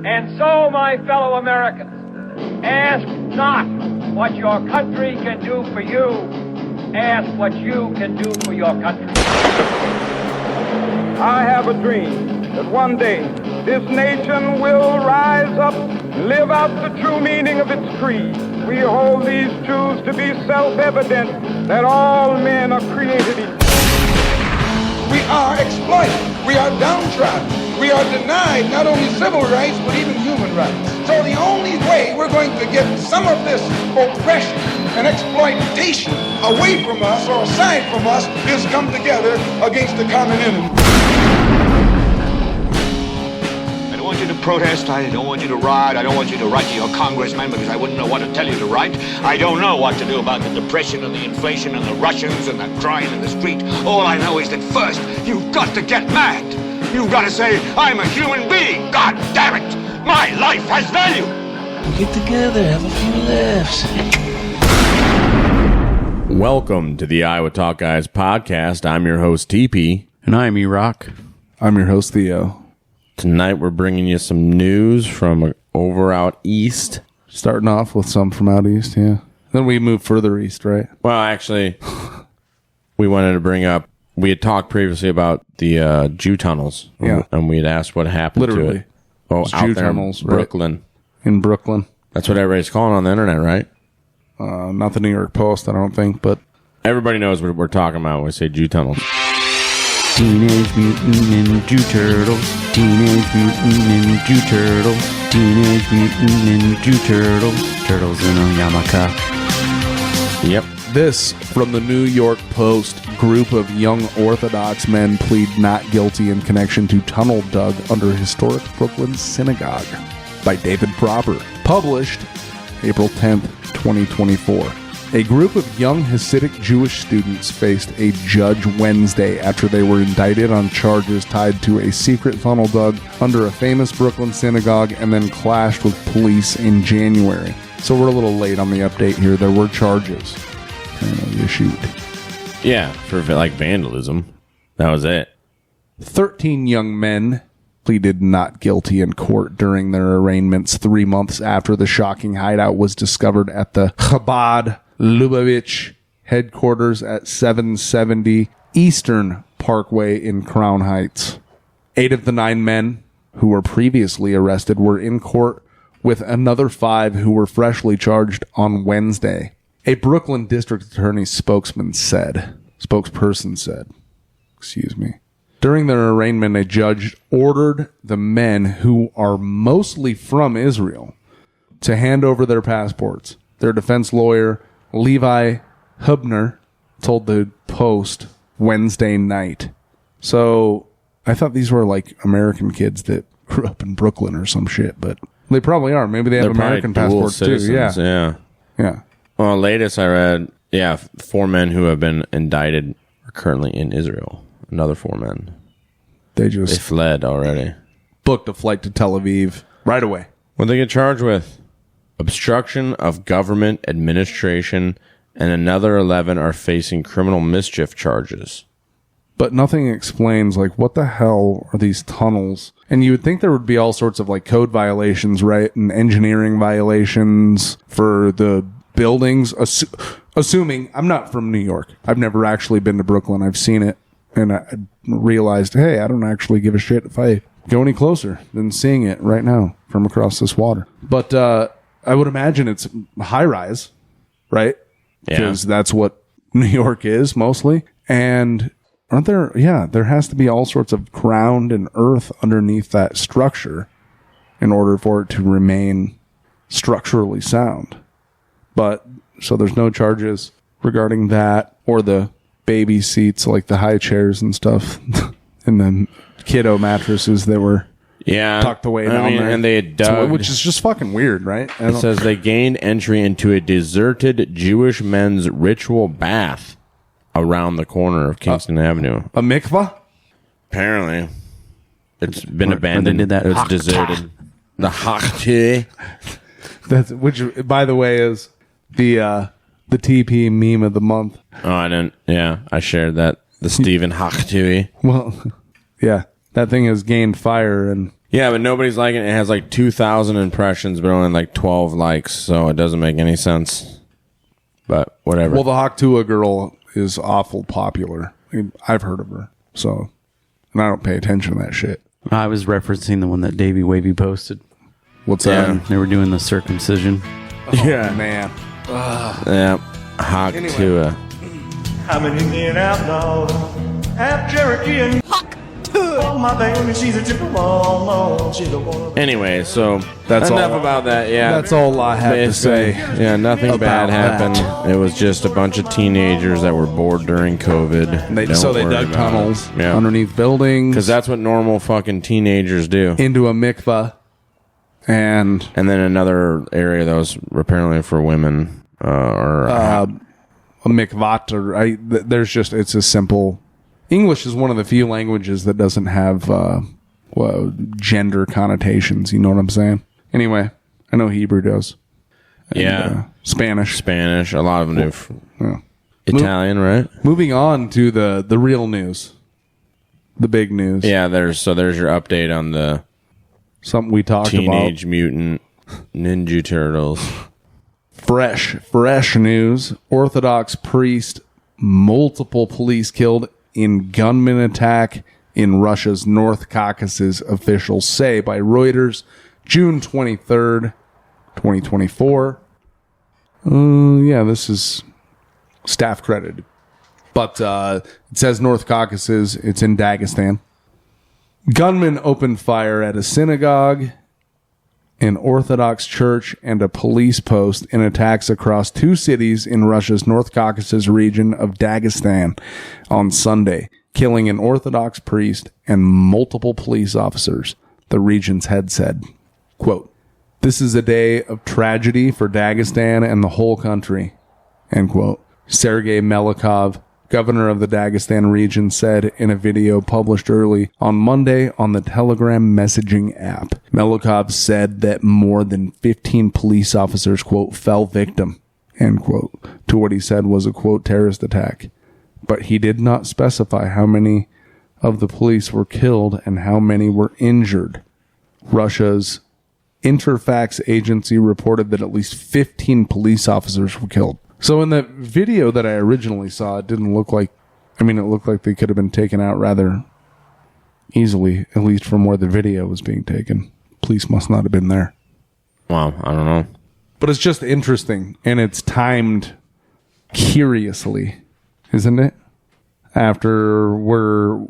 And so, my fellow Americans, ask not what your country can do for you. Ask what you can do for your country. I have a dream that one day this nation will rise up, live out the true meaning of its creed. We hold these truths to be self-evident, that all men are created equal. We are exploited. We are downtrodden. We are denied not only civil rights, but even human rights. So the only way we're going to get some of this oppression and exploitation away from us or aside from us is come together against the common enemy. I don't want you to protest. I don't want you to riot. I don't want you to write to your congressman because I wouldn't know what to tell you to write. I don't know what to do about the depression and the inflation and the Russians and the crime in the street. All I know is that first, you've got to get mad. You've got to say, I'm a human being. God damn it. My life has value. Get together, have a few laughs. Welcome to the Iowa Talk Guys podcast. I'm your host, TP. And I'm E-Rock. I'm your host, Theo. Tonight we're bringing you some news from over out east. Starting off with some from out east, yeah. Then we move further east, right? Well, actually, we wanted to bring up, we had talked previously about the Jew tunnels. Yeah. And we had asked what happened to it. Oh, It's out Jew there tunnels, in Brooklyn. Right? In Brooklyn. That's what everybody's calling on the internet, right? Not the New York Post, I don't think, but... Everybody knows what we're talking about when we say Jew tunnels. Teenage Mutant Ninja Turtles. Teenage Mutant Ninja Turtles. Teenage Mutant Ninja Turtles. Turtles in a yarmulke. Yep. This from the New York Post. Group of young Orthodox men plead not guilty in connection to tunnel dug under historic Brooklyn synagogue. By David Proper. Published April 10th, 2024. A group of young Hasidic Jewish students faced a judge Wednesday after they were indicted on charges tied to a secret tunnel dug under a famous Brooklyn synagogue and then clashed with police in January. So we're a little late on the update here. There were charges issued. Yeah, for like vandalism. That was it. 13 young men pleaded not guilty in court during their arraignments 3 months after the shocking hideout was discovered at the Chabad Lubavitch headquarters at 770 Eastern Parkway in Crown Heights. 8 of the 9 men who were previously arrested were in court with another 5 who were freshly charged on Wednesday. A Brooklyn district attorney's spokesperson said, during their arraignment, a judge ordered the men, who are mostly from Israel, to hand over their passports. Their defense lawyer, Levi Hubner, told the Post Wednesday night. So I thought these were like American kids that grew up in Brooklyn or some shit, but they probably are. Maybe they have American passports too. Yeah. Well, latest I read, 4 men who have been indicted are currently in Israel. Another 4 men. They fled already. Booked a flight to Tel Aviv right away. What did they get charged with? Obstruction of government administration, and another 11 are facing criminal mischief charges. But nothing explains, like, what the hell are these tunnels? And you would think there would be all sorts of, like, code violations, right? And engineering violations for the buildings. Assuming, I'm not from New York. I've never actually been to Brooklyn. I've seen it. And I realized, hey, I don't actually give a shit if I go any closer than seeing it right now from across this water. But I would imagine it's high rise, right? Because that's what New York is mostly. And aren't there, there has to be all sorts of ground and earth underneath that structure in order for it to remain structurally sound. But so there's no charges regarding that or the baby seats, like the high chairs and stuff, and then kiddo mattresses that were tucked away down there. And they had dug, which is just fucking weird, right? It says they gained entry into a deserted Jewish men's ritual bath around the corner of Kingston Avenue. A mikvah? Apparently. It's been abandoned. They did that. It's deserted. The Hakti. That's, which, by the way, is the TP meme of the month. Oh, I didn't. Yeah, I shared that. The Stephen Hakti. Well, yeah, that thing has gained fire, and Yeah, but nobody's liking it. It has like 2,000 impressions, but only like 12 likes, so it doesn't make any sense. But whatever. Well, the Haktua girl is awful popular. I mean, I've heard of her, so, and I don't pay attention to that shit. I was referencing the one that Davey Wavy posted. What's that? They were doing the circumcision. Yeah, man. Yeah, Haktua. I'm an Indian outlaw, half Cherokee and oh, my baby, she's a Chippewa. She's a woman. Anyway, so That's enough all- about that. Yeah, That's all I have to Basically, say. Yeah, nothing bad about happened. It was just a bunch of teenagers that were bored during COVID. So they Don't worry dug about tunnels it. Yeah, underneath buildings because that's what normal fucking teenagers do. into a mikvah, and And then another area that was apparently for women, a mikvat. Or there's just it's a simple. English is one of the few languages that doesn't have gender connotations. You know what I'm saying? Anyway, I know Hebrew does. And, Spanish. A lot of them do. Yeah. Italian, right? Moving on to the real news, the big news. Yeah, there's your update on the Something we talked Teenage about. Mutant Ninja Turtles. Fresh news. Orthodox priest, multiple police killed in gunman attack in Russia's North Caucasus, officials say, by Reuters, June 23rd, 2024. Yeah, this is staff credited. But it says North Caucasus. It's in Dagestan. Gunmen opened fire at a synagogue, an Orthodox church, and a police post in attacks across two cities in Russia's North Caucasus region of Dagestan on Sunday, killing an Orthodox priest and multiple police officers, the region's head said. Quote, "This is a day of tragedy for Dagestan and the whole country," end quote. Sergei Melikov, governor of the Dagestan region, said in a video published early on Monday on the Telegram messaging app. Melikov said that more than 15 police officers, quote, fell victim, end quote, to what he said was a, quote, terrorist attack. But he did not specify how many of the police were killed and how many were injured. Russia's Interfax agency reported that at least 15 police officers were killed. So in the video that I originally saw, it didn't look like, it looked like they could have been taken out rather easily, at least from where the video was being taken. Police must not have been there. Well, I don't know. But it's just interesting, and it's timed curiously, isn't it? After we're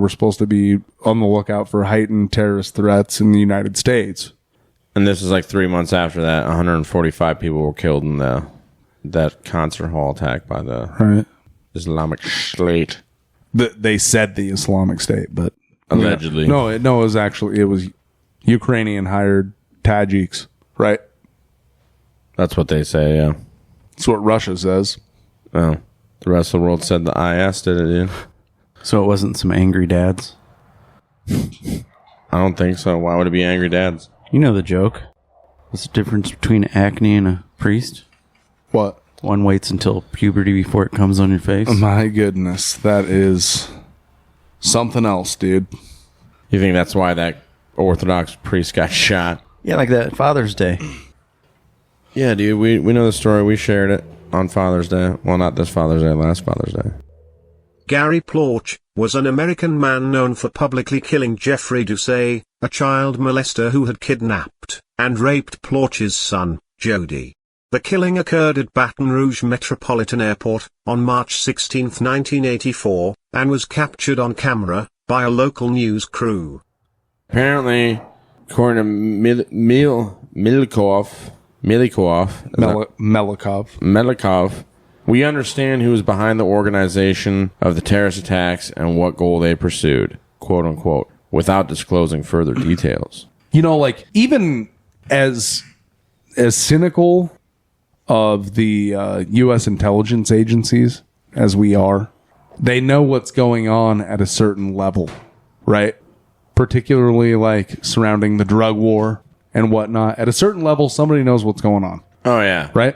supposed to be on the lookout for heightened terrorist threats in the United States. And this is like 3 months after that. 145 people were killed in that concert hall attack by the Islamic State. They said the Islamic State, but allegedly, it was Ukrainian hired Tajiks, right? That's what they say. Yeah, that's what Russia says. Oh, the rest of the world said the IS did it, dude. So it wasn't some angry dads? I don't think so. Why would it be angry dads? You know the joke. What's the difference between acne and a priest? What? One waits until puberty before it comes on your face. My goodness, that is something else, dude. You think that's why that Orthodox priest got shot? Yeah, like that Father's Day. Yeah, dude, we know the story. We shared it on Father's Day. Well, not this Father's Day, last Father's Day. Gary Plauch was an American man known for publicly killing Jeffrey Doucet, a child molester who had kidnapped and raped Plauch's son, Jody. The killing occurred at Baton Rouge Metropolitan Airport on March 16, 1984, and was captured on camera by a local news crew. Apparently, according to Melikov, we understand who was behind the organization of the terrorist attacks and what goal they pursued, quote unquote, without disclosing further details. Even as cynical of the U.S. intelligence agencies as we are, they know what's going on at a certain level, right? Particularly surrounding the drug war and whatnot. At a certain level, somebody knows what's going on. Oh, yeah. Right?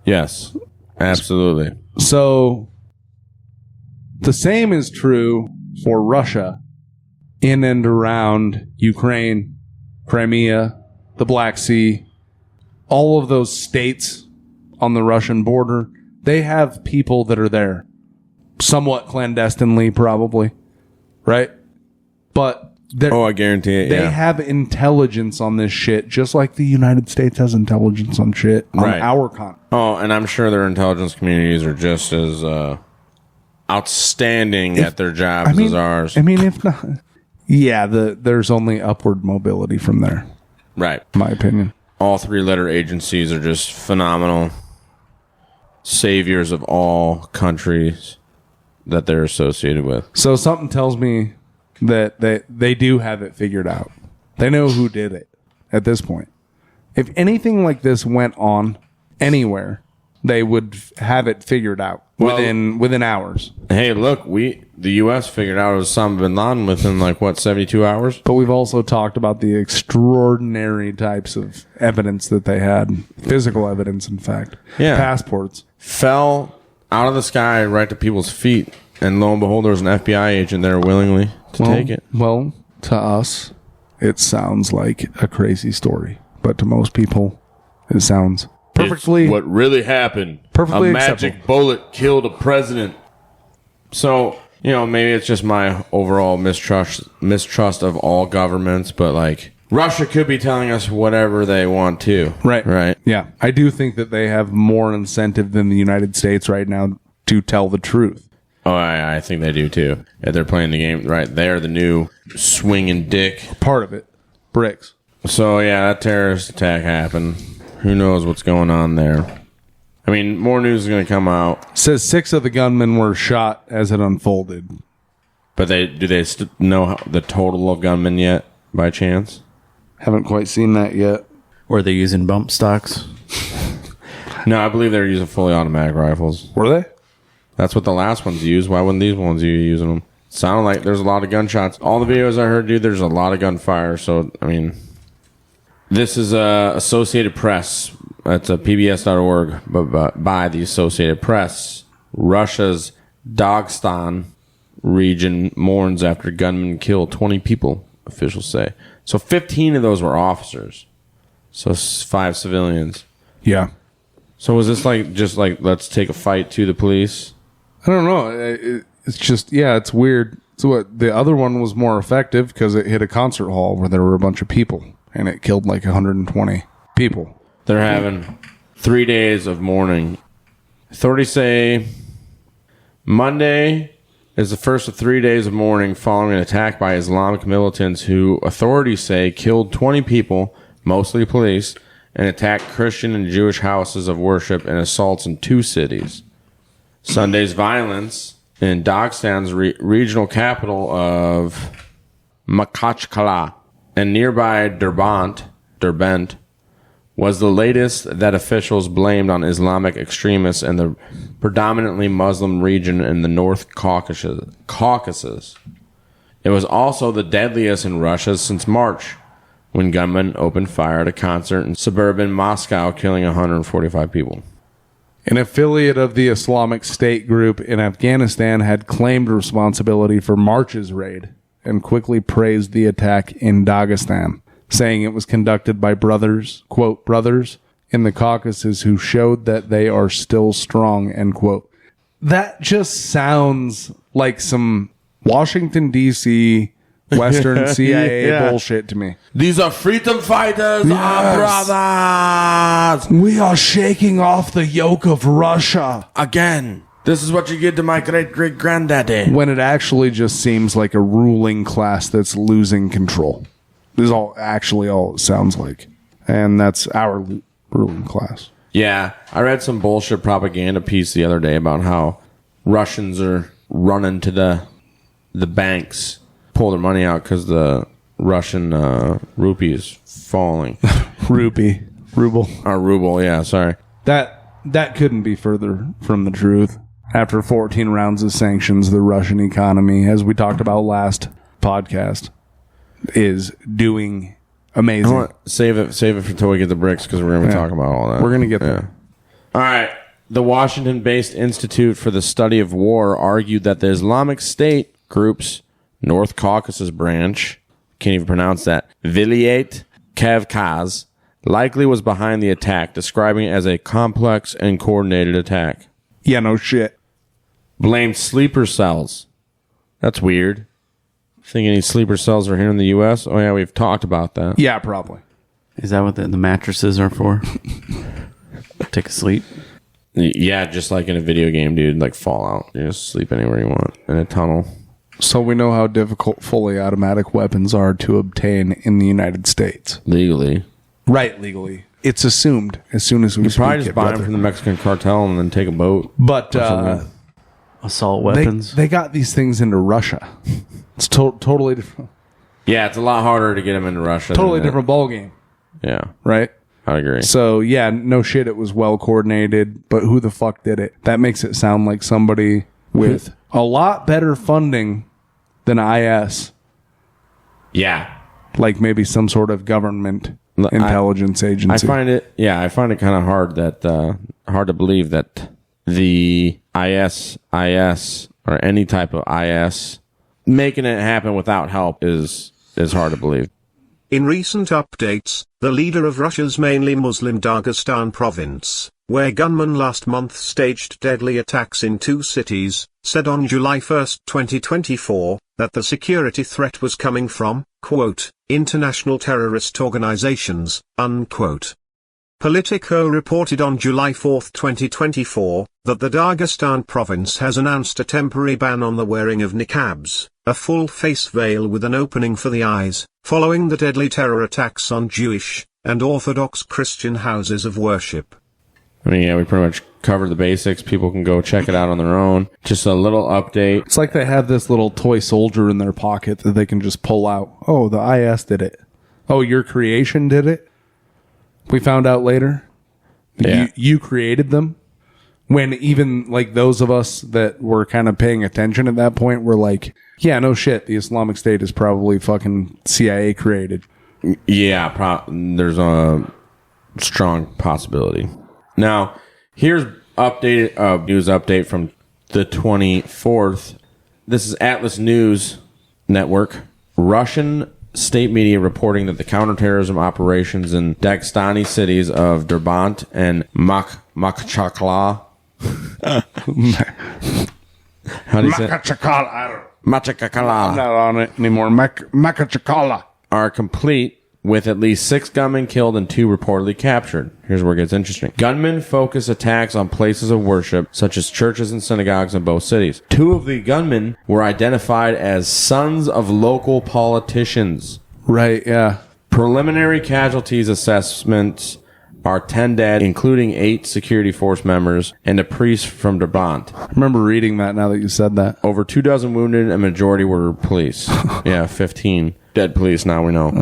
Yes, absolutely. So the same is true for Russia in and around Ukraine, Crimea, the Black Sea, all of those states on the Russian border, they have people that are there. Somewhat clandestinely, probably. Right? But I guarantee it, they have intelligence on this shit, just like the United States has intelligence on shit on our continent. Oh, and I'm sure their intelligence communities are just as outstanding at their jobs as ours. I mean, if not... Yeah, there's only upward mobility from there. Right. In my opinion. All three-letter agencies are just phenomenal saviors of all countries that they're associated with. So something tells me that they do have it figured out. They know who did it at this point. If anything like this went on anywhere, they would have it figured out within hours. Hey, look, the U.S. figured out it was Osama bin Laden within 72 hours. But we've also talked about the extraordinary types of evidence that they had, physical evidence, in fact, passports fell out of the sky right to people's feet, and lo and behold, there was an FBI agent there willingly to take it. Well, to us, it sounds like a crazy story, but to most people, it sounds perfectly it's what really happened. Perfectly a magic acceptable. Bullet killed a president. So, maybe it's just my overall mistrust of all governments, but Russia could be telling us whatever they want to. Right. Yeah. I do think that they have more incentive than the United States right now to tell the truth. Oh, I think they do too. Yeah, they're playing the game right. They're the new swinging dick. Part of it. Bricks. So, that terrorist attack happened. Who knows what's going on there? I mean, more news is going to come out. It says 6 of the gunmen were shot as it unfolded. But do they know the total of gunmen yet, by chance? Haven't quite seen that yet. Or they're using bump stocks? No, I believe they're using fully automatic rifles. Were they? That's what the last ones used. Why wouldn't these ones be using them? Sounded like there's a lot of gunshots. All the videos I heard, dude, there's a lot of gunfire. So, I mean... This is Associated Press. That's PBS.org, but by the Associated Press. Russia's Dagestan region mourns after gunmen kill 20 people, officials say. So 15 of those were officers. So 5 civilians. Yeah. So was this let's take a fight to the police? I don't know. It's just, it's weird. So the other one was more effective because it hit a concert hall where there were a bunch of people. And it killed 120 people. They're having 3 days of mourning. Authorities say Monday is the first of 3 days of mourning following an attack by Islamic militants who authorities say killed 20 people, mostly police, and attacked Christian and Jewish houses of worship and assaults in 2 cities. Sunday's violence in Dagestan's regional capital of Makhachkala and nearby Derbent was the latest that officials blamed on Islamic extremists in the predominantly Muslim region in the North Caucasus. It was also the deadliest in Russia since March, when gunmen opened fire at a concert in suburban Moscow, killing 145 people. An affiliate of the Islamic State group in Afghanistan had claimed responsibility for March's raid and quickly praised the attack in Dagestan, saying it was conducted by brothers, quote, brothers in the Caucasus who showed that they are still strong, end quote. That just sounds like some Washington, D.C., Western CIA bullshit to me. These are freedom fighters, our brothers! We are shaking off the yoke of Russia. Again. This is what you get to my great-great-granddaddy. When it actually just seems like a ruling class that's losing control. This is all it sounds like. And that's our ruling class. Yeah, I read some bullshit propaganda piece the other day about how Russians are running to the banks, pull their money out because the Russian rupee is falling. Ruble. Ruble, yeah, sorry. That couldn't be further from the truth. After 14 rounds of sanctions, the Russian economy, as we talked about last podcast, is doing amazing. Save it until we get the bricks because we're going to talk about all that. We're going to get there. All right. The Washington-based Institute for the Study of War argued that the Islamic State group's North Caucasus Branch, can't even pronounce that, Vilayet Kavkaz, likely was behind the attack, describing it as a complex and coordinated attack. Yeah, no shit. Blamed sleeper cells. That's weird. Think any sleeper cells are here in the U.S.? Oh, yeah, we've talked about that. Yeah, probably. Is that what the mattresses are for? Take a sleep? Yeah, just like in a video game, dude, like Fallout. You just sleep anywhere you want in a tunnel. So we know how difficult fully automatic weapons are to obtain in the United States. Legally. Right, legally. It's assumed as soon as we You speak probably just it, buy brother. them from the Mexican cartel and then take a boat. But assault weapons? They got these things into Russia. It's totally different. Yeah, it's a lot harder to get them into Russia. Totally different ballgame. Yeah. Right? I agree. So, yeah, no shit, it was well coordinated, but who the fuck did it? That makes it sound like somebody with a lot better funding than IS. Yeah. Like maybe some sort of government intelligence agency. I find it kind of hard to believe that the IS or any type of IS making it happen without help is hard to believe. In recent updates, the leader of Russia's mainly Muslim Dagestan province, where gunmen last month staged deadly attacks in 2 cities, said on July 1, 2024, that the security threat was coming from, quote, international terrorist organizations, unquote. Politico reported on July 4, 2024, that the Dagestan province has announced a temporary ban on the wearing of niqabs, a full face veil with an opening for the eyes, following the deadly terror attacks on Jewish and Orthodox Christian houses of worship. I mean, yeah, we pretty much covered the basics. People can go check it out on their own. Just a little update. It's like they have this little toy soldier in their pocket that they can just pull out. Oh, the IS did it. Oh, your creation did it? We found out later. Yeah. You created them. When even like those of us that were kind of paying attention at that point were like, yeah, no shit. The Islamic State is probably fucking CIA created. Yeah, there's a strong possibility. Now, here's updated news update from the 24th. This is Atlas News Network. Russian state media reporting that the counterterrorism operations in Dagestani cities of Derbent and Makhachkala. How do you say it? Makhachkala. I'm not on it anymore. Makhachkala. Are complete with at least 6 gunmen killed and 2 reportedly captured. Here's where it gets interesting. Gunmen focus attacks on places of worship, such as churches and synagogues in both cities. 2 of the gunmen were identified as sons of local politicians. Right, yeah. Preliminary casualties assessments are 10 dead, including 8 security force members and a priest from Derbent. I remember reading that now that you said that. Over 2 dozen wounded, and a majority were police. Yeah, 15 dead police now we know.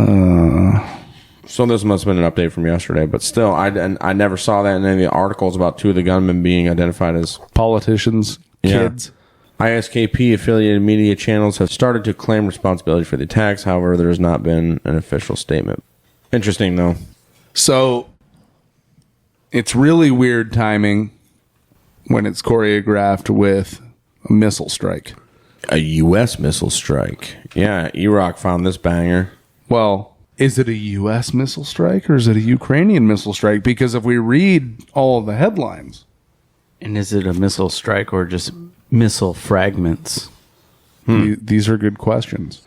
So this must have been an update from yesterday, but still, I never saw that in any of the articles about 2 of the gunmen being identified as politicians, kids. ISKP affiliated media channels have started to claim responsibility for the attacks. However, there has not been an official statement. Interesting, though. So it's really weird timing when it's choreographed with a missile strike. A U.S. missile strike. Yeah, Iraq found this banger. Well, is it a U.S. missile strike or is it a Ukrainian missile strike? Because if we read all of the headlines. And is it a missile strike or just missile fragments? These are good questions.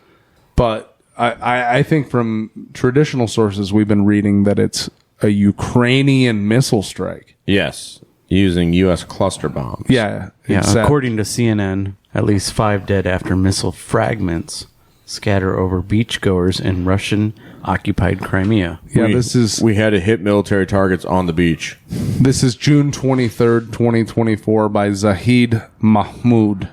But I think from traditional sources we've been reading that it's a Ukrainian missile strike. Yes, using U.S. cluster bombs. Yeah. According to CNN, at least 5 dead after missile fragments scatter over beachgoers in Russian-occupied Crimea. Yeah, we had to hit military targets on the beach. This is June 23rd, 2024 by Zahid Mahmoud.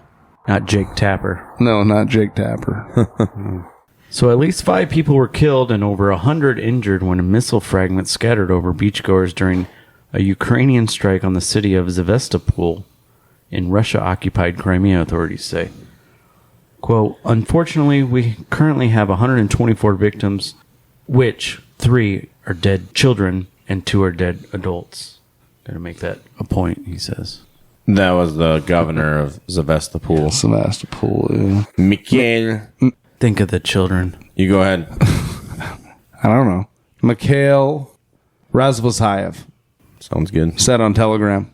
Not Jake Tapper. No, not Jake Tapper. So at least 5 people were killed and over 100 injured when a missile fragment scattered over beachgoers during a Ukrainian strike on the city of Sevastopol in Russia-occupied Crimea, authorities say. Quote, unfortunately, we currently have 124 victims, which 3 are dead children and 2 are dead adults. Gotta make that a point, he says. That was the governor of Sevastopol. Sevastopol, yeah. Mikhail. Think of the children. You go ahead. I don't know. Mikhail Razvosayev. Sounds good. Said on Telegram.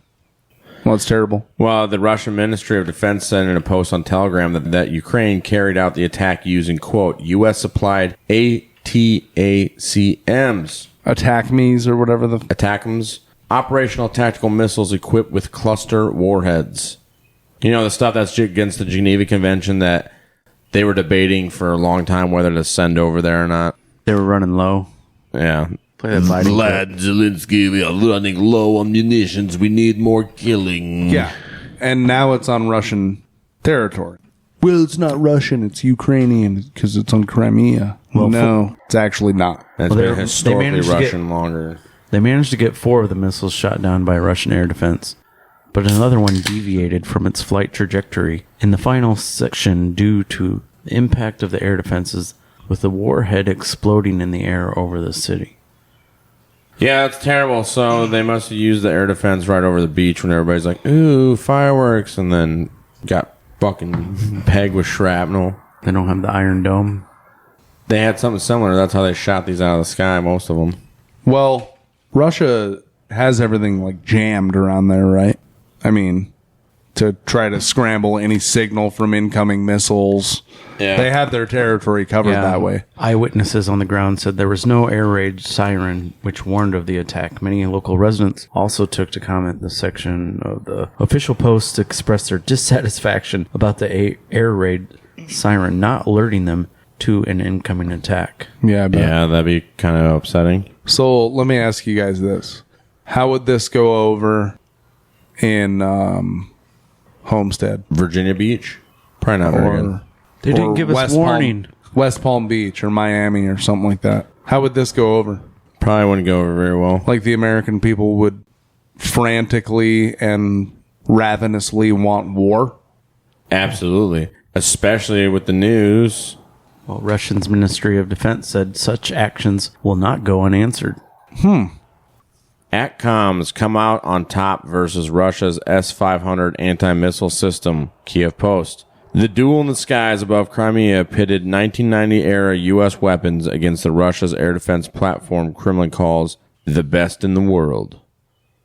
Well, it's terrible. Well, the Russian Ministry of Defense said in a post on Telegram that Ukraine carried out the attack using, quote, U.S.-supplied ATACMS. ATACMS or whatever the... ATACMS. Operational tactical missiles equipped with cluster warheads. You know, the stuff that's against the Geneva Convention that they were debating for a long time whether to send over there or not. They were running low. Yeah. Play that fighting. Vlad Zelensky, we are running low on munitions. We need more killing. Yeah. And now it's on Russian territory. Well, it's not Russian. It's Ukrainian because it's on Crimea. Well, no, it's actually not. That's been historically Russian longer. They managed to get 4 of the missiles shot down by Russian air defense, but another one deviated from its flight trajectory in the final section due to the impact of the air defenses, with the warhead exploding in the air over the city. Yeah, that's terrible. So they must have used the air defense right over the beach when everybody's like, ooh, fireworks, and then got fucking pegged with shrapnel. They don't have the Iron Dome. They had something similar. That's how they shot these out of the sky, most of them. Well, Russia has everything like jammed around there, right? I mean, to try to scramble any signal from incoming missiles. Yeah. They had their territory covered that way. Eyewitnesses on the ground said there was no air raid siren which warned of the attack. Many local residents also took to comment the section of the official post to express their dissatisfaction about the air raid siren not alerting them to an incoming attack. Yeah, that'd be kind of upsetting. So let me ask you guys this. How would this go over in Homestead? Virginia Beach? Probably not very good. They didn't give us warning. West Palm Beach or Miami or something like that. How would this go over? Probably wouldn't go over very well. Like the American people would frantically and ravenously want war? Absolutely. Especially with the news. Well, Russia's Ministry of Defense said such actions will not go unanswered. ATACMS come out on top versus Russia's S-500 anti-missile system, Kiev Post. The duel in the skies above Crimea pitted 1990-era U.S. weapons against the Russia's air defense platform Kremlin calls the best in the world.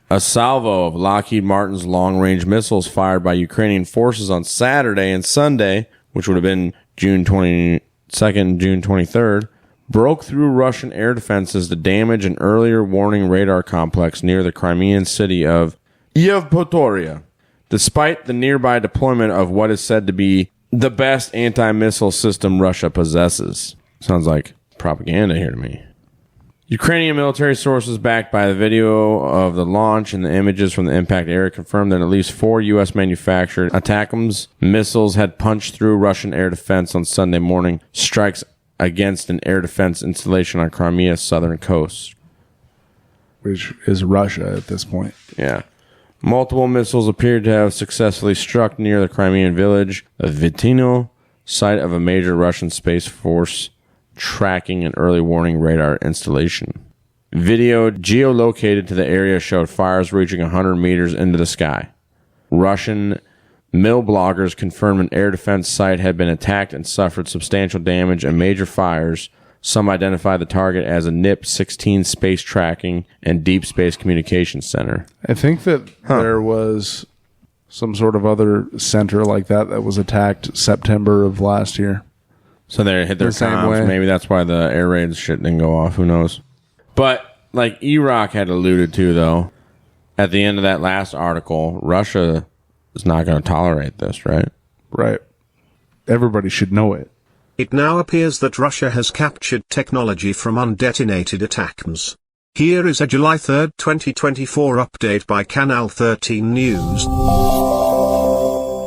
A salvo of Lockheed Martin's long-range missiles fired by Ukrainian forces on Saturday and Sunday, which would have been June 22nd, June 23rd, broke through Russian air defenses to damage an earlier warning radar complex near the Crimean city of Yevpatoria. Despite the nearby deployment of what is said to be the best anti-missile system Russia possesses. Sounds like propaganda here to me. Ukrainian military sources backed by the video of the launch and the images from the impact area confirmed that at least 4 U.S.-manufactured ATACMS missiles had punched through Russian air defense on Sunday morning, strikes against an air defense installation on Crimea's southern coast. Which is Russia at this point. Yeah. Multiple missiles appeared to have successfully struck near the Crimean village of Vitino, site of a major Russian Space Force tracking and early warning radar installation. Video geolocated to the area showed fires reaching 100 meters into the sky. Russian mill bloggers confirmed an air defense site had been attacked and suffered substantial damage and major fires. Some identified the target as a NIP-16 space tracking and deep space communications center. I think that there was some sort of other center like that was attacked September of last year. So they hit their comms. Maybe that's why the air raid shit didn't go off. Who knows? But like Iraq had alluded to, though, at the end of that last article, Russia is not going to tolerate this, right? Right. Everybody should know it. It now appears that Russia has captured technology from undetonated ATACMS. Here is a July 3, 2024 update by Canal 13 News.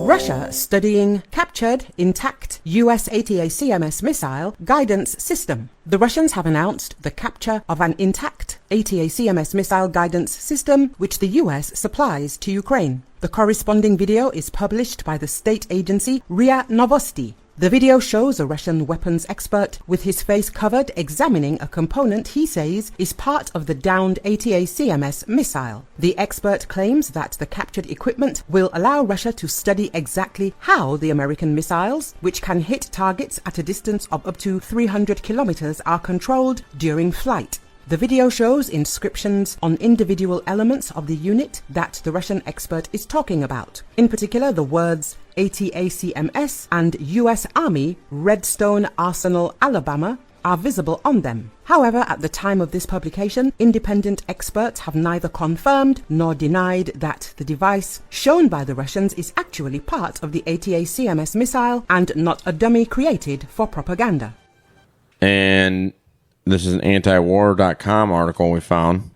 Russia studying captured intact US ATACMS missile guidance system. The Russians have announced the capture of an intact ATACMS missile guidance system which the US supplies to Ukraine. The corresponding video is published by the state agency RIA Novosti. The video shows a Russian weapons expert with his face covered examining a component he says is part of the downed ATACMS missile. The expert claims that the captured equipment will allow Russia to study exactly how the American missiles, which can hit targets at a distance of up to 300 kilometers, are controlled during flight. The video shows inscriptions on individual elements of the unit that the Russian expert is talking about. In particular, the words ATACMS and U.S. Army Redstone Arsenal, Alabama are visible on them. However, at the time of this publication, independent experts have neither confirmed nor denied that the device shown by the Russians is actually part of the ATACMS missile and not a dummy created for propaganda. And this is an antiwar.com article we found.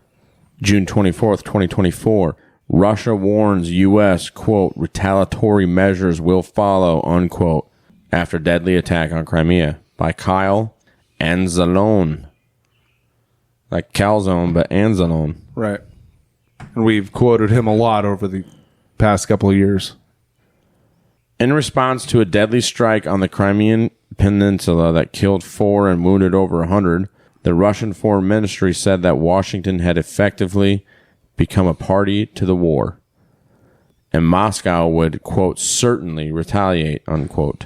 June 24th, 2024. Russia warns U.S., quote, retaliatory measures will follow, unquote, after deadly attack on Crimea, by Kyle Anzalone. Like calzone, but Anzalone. Right. And we've quoted him a lot over the past couple of years. In response to a deadly strike on the Crimean Peninsula that killed 4 and wounded over 100, the Russian Foreign Ministry said that Washington had effectively become a party to the war, and Moscow would, quote, certainly retaliate, unquote.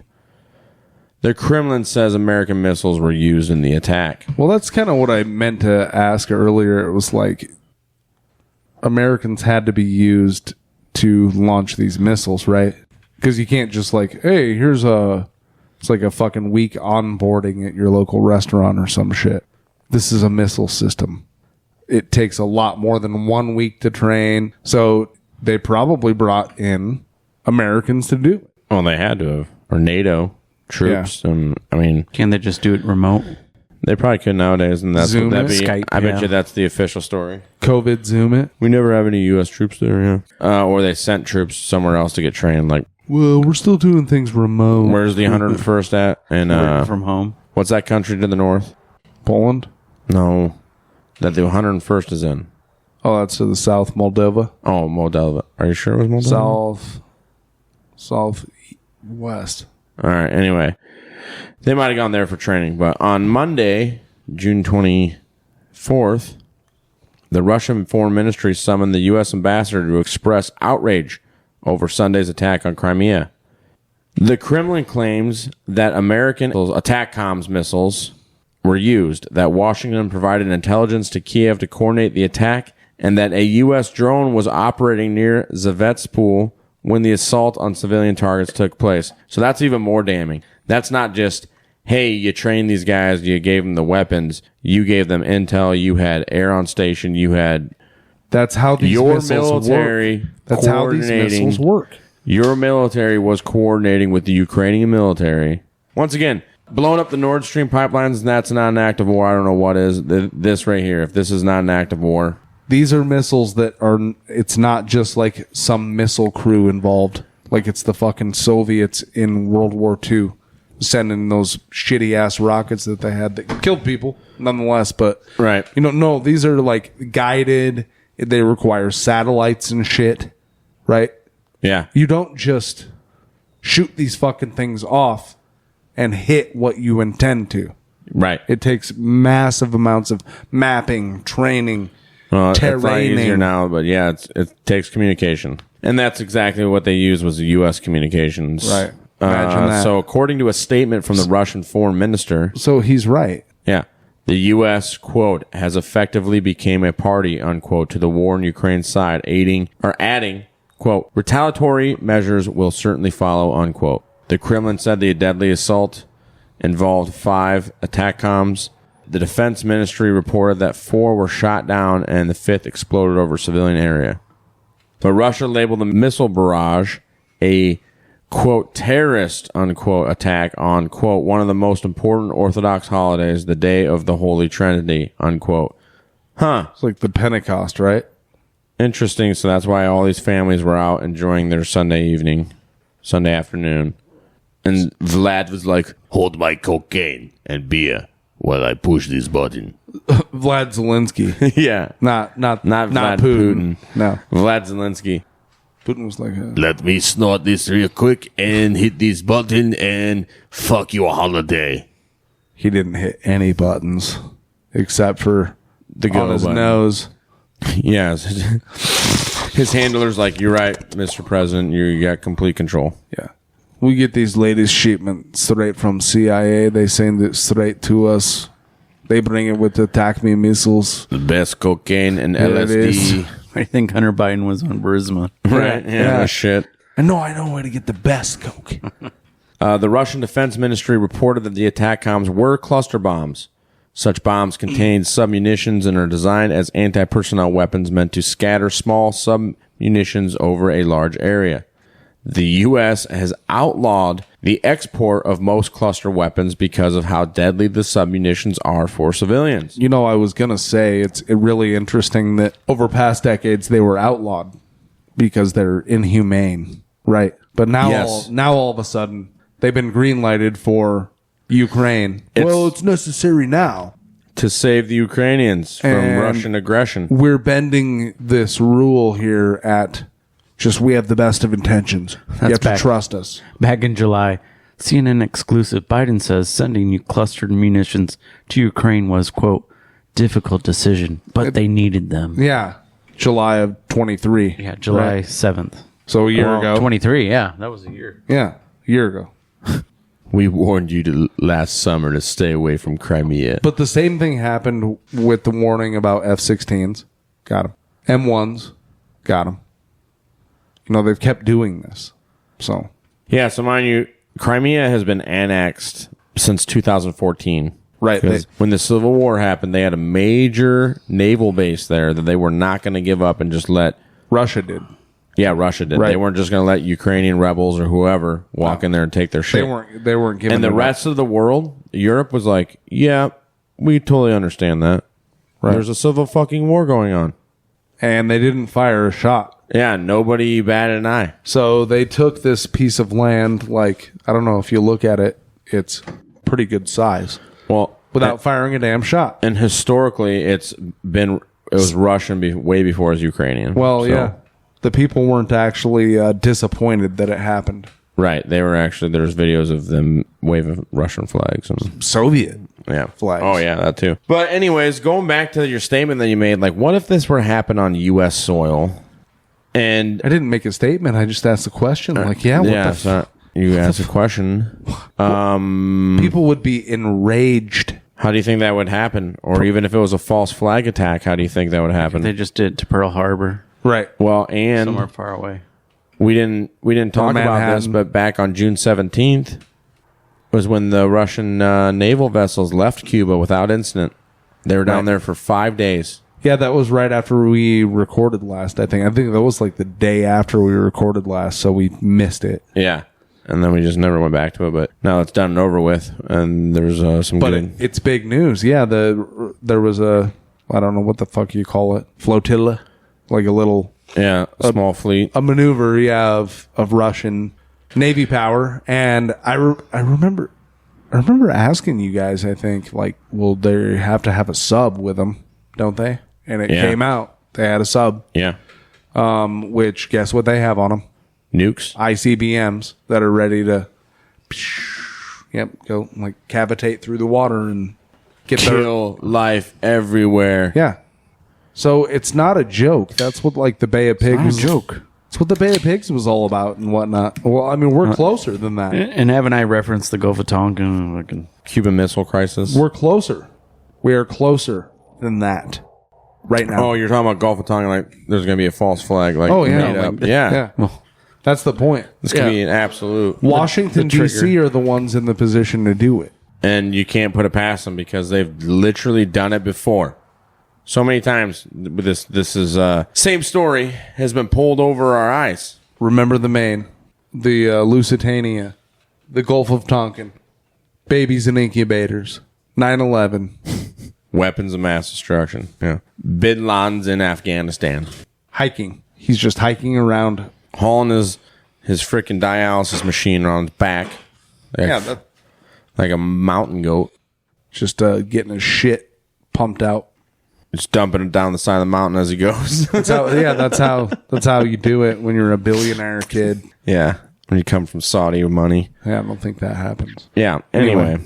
The Kremlin says American missiles were used in the attack. Well, that's kind of what I meant to ask earlier. It was like Americans had to be used to launch these missiles, right? Because you can't just like, hey, it's like a fucking week onboarding at your local restaurant or some shit. This is a missile system. It takes a lot more than 1 week to train. So they probably brought in Americans to do it. Well, they had to have. Or NATO troops. Yeah. I mean, Can they just do it remote? they probably could nowadays, and that's Zoom what that'd it? be. Skype, I bet yeah. you that's the official story. COVID Zoom it. We never have any U.S. troops there, yeah. Or they sent troops somewhere else to get trained. Like, Well, we're still doing things remote. where's the 101st at? And Working from home? what's that country to the north? Poland? No, that the 101st is in. Oh, that's to the south, Moldova. Oh, Moldova. Are you sure it was Moldova? Southwest. All right. Anyway, they might have gone there for training, but on Monday, June 24th, the Russian Foreign Ministry summoned the U.S. ambassador to express outrage over Sunday's attack on Crimea. The Kremlin claims that American ATACMS missiles were used, that Washington provided intelligence to Kiev to coordinate the attack, and that a U.S. drone was operating near Sevastopol when the assault on civilian targets took place. So that's even more damning. That's not just, hey, you trained these guys, you gave them the weapons, you gave them intel, you had air on station, you had That's how these your missiles military work. That's how these coordinating. missiles work. Your military was coordinating with the Ukrainian military. Once again, blowing up the Nord Stream pipelines, that's not an act of war. I don't know what is. This right here, if this is not an act of war. These are missiles that are, it's not just like some missile crew involved. Like it's the fucking Soviets in World War II sending those shitty ass rockets that they had that killed people nonetheless. But, right. You know, no, these are like guided. They require satellites and shit, right? Yeah. You don't just shoot these fucking things off and hit what you intend to. Right. It takes massive amounts of mapping, training, It's not terraining. easier now, but yeah, it takes communication. And that's exactly what they used was the U.S. communications. Right. Imagine that. So according to a statement from the Russian foreign minister. So he's right. Yeah. The U.S., quote, has effectively became a party, unquote, to the war on Ukraine's side, adding, quote, retaliatory measures will certainly follow, unquote. The Kremlin said the deadly assault involved 5 ATACMS. The defense ministry reported that 4 were shot down and the 5th exploded over a civilian area. But Russia labeled the missile barrage a, quote, terrorist, unquote, attack on, quote, one of the most important Orthodox holidays, the Day of the Holy Trinity, unquote. Huh. It's like the Pentecost, right? Interesting. So that's why all these families were out enjoying their Sunday afternoon. And Vlad was like, hold my cocaine and beer while I push this button. Vlad Zelensky. Yeah. Not Vlad Putin. No. Vlad Zelensky. Putin was like, Let me snort this real quick and hit this button and fuck your holiday. he didn't hit any buttons except for The go on his button. nose. Yeah. His handler's like, you're right, Mr. President. You got complete control. Yeah. We get these latest shipments straight from CIA. They send it straight to us. They bring it with the ATACMS missiles. The best cocaine and There it is. LSD. I think Hunter Biden was on Burisma. Right? Yeah, no shit. I know where to get the best coke. The Russian Defense Ministry reported that the ATACMS were cluster bombs. Such bombs contain submunitions and are designed as anti-personnel weapons meant to scatter small submunitions over a large area. The U.S. has outlawed the export of most cluster weapons because of how deadly the submunitions are for civilians. You know, I was going to say it's really interesting that over past decades they were outlawed because they're inhumane, right? But now, Yes. all of a sudden, they've been green-lighted for Ukraine. It's necessary now. To save the Ukrainians from And Russian aggression. We're bending this rule here at just we have the best of intentions. You have to trust us. Back in July, CNN exclusive, Biden says sending new clustered munitions to Ukraine was, quote, difficult decision, but they needed them. Yeah. July of 23. Yeah, July Right. 7th. So a year ago. 23, yeah. That was a year. Yeah, a year ago. We warned you last summer to stay away from Crimea. But the same thing happened with the warning about F-16s. Got them. M1s. Got them. You know, they've kept doing this. So. Yeah, so mind you, Crimea has been annexed since 2014. Right. When the Civil War happened, they had a major naval base there that they were not going to give up and just let... Russia did. Yeah, Russia did. Right. They weren't just going to let Ukrainian rebels or whoever walk in there and take their shit. They weren't giving And the them rest of the world, Europe was like, yeah, we totally understand that. Right. There's a civil fucking war going on. And they didn't fire a shot. Yeah, nobody batted an eye. So they took this piece of land, like, I don't know if you look at it, it's pretty good size. Well, without firing a damn shot. And historically, it was Russian way before it was Ukrainian. Well, So- yeah. The people weren't actually disappointed that it happened. Right. They were actually, there's videos of them waving Russian flags. And Soviet flags. Oh, yeah, that too. But anyways, going back to your statement that you made, like, what if this were to happen on U.S. soil? And I didn't make a statement. I just asked a question. Like, yeah, what the so you asked a question. People would be enraged. How do you think that would happen? Or even if it was a false flag attack, how do you think that would happen? They just did it to Pearl Harbor. Right. Well, and Somewhere far away. we didn't talk about this, but back on June 17th was when the Russian naval vessels left Cuba without incident. They were down there for 5 days. Yeah, that was right after we recorded last, I think. I think that was like the day after we recorded last, so we missed it. Yeah. And then we just never went back to it, but now it's done and over with, and there's some But good... it's big news. Yeah, there was a, I don't know what the fuck you call it, flotilla, like a little... Yeah, a small fleet. A maneuver, yeah, of Russian Navy power. And I remember asking you guys, I think, like, well, they have to have a sub with them, don't they? And it came out. They had a sub. Yeah. Which, guess what they have on them? Nukes. ICBMs that are ready to, go, like, cavitate through the water and get Kill life everywhere. Yeah. So it's not a joke. That's what, like, the Bay of Pigs was. Not a joke. It's what the Bay of Pigs was all about and whatnot. Well, I mean, we're closer than that. And Ev and I referenced the Gulf of Tonkin. Cuban Missile Crisis. We're closer. We are closer than that right now. Oh, you're talking about Gulf of Tonkin, like there's going to be a false flag. Like, Oh, yeah. made up. Like, Yeah. Well, that's the point. This could be an absolute... Washington, the trigger. D.C. are the ones in the position to do it. And you can't put it past them because they've literally done it before. So many times. This is same story has been pulled over our eyes. Remember the Maine, the Lusitania, the Gulf of Tonkin, babies in incubators, 9/11. Weapons of mass destruction. Yeah. Bin Laden's in Afghanistan. Hiking. He's just hiking around. Hauling his freaking dialysis machine on his back. Like a mountain goat. Just getting his shit pumped out. Just dumping it down the side of the mountain as he goes. That's how you do it when you're a billionaire kid. Yeah, when you come from Saudi with money. Yeah, I don't think that happens. Yeah, anyway.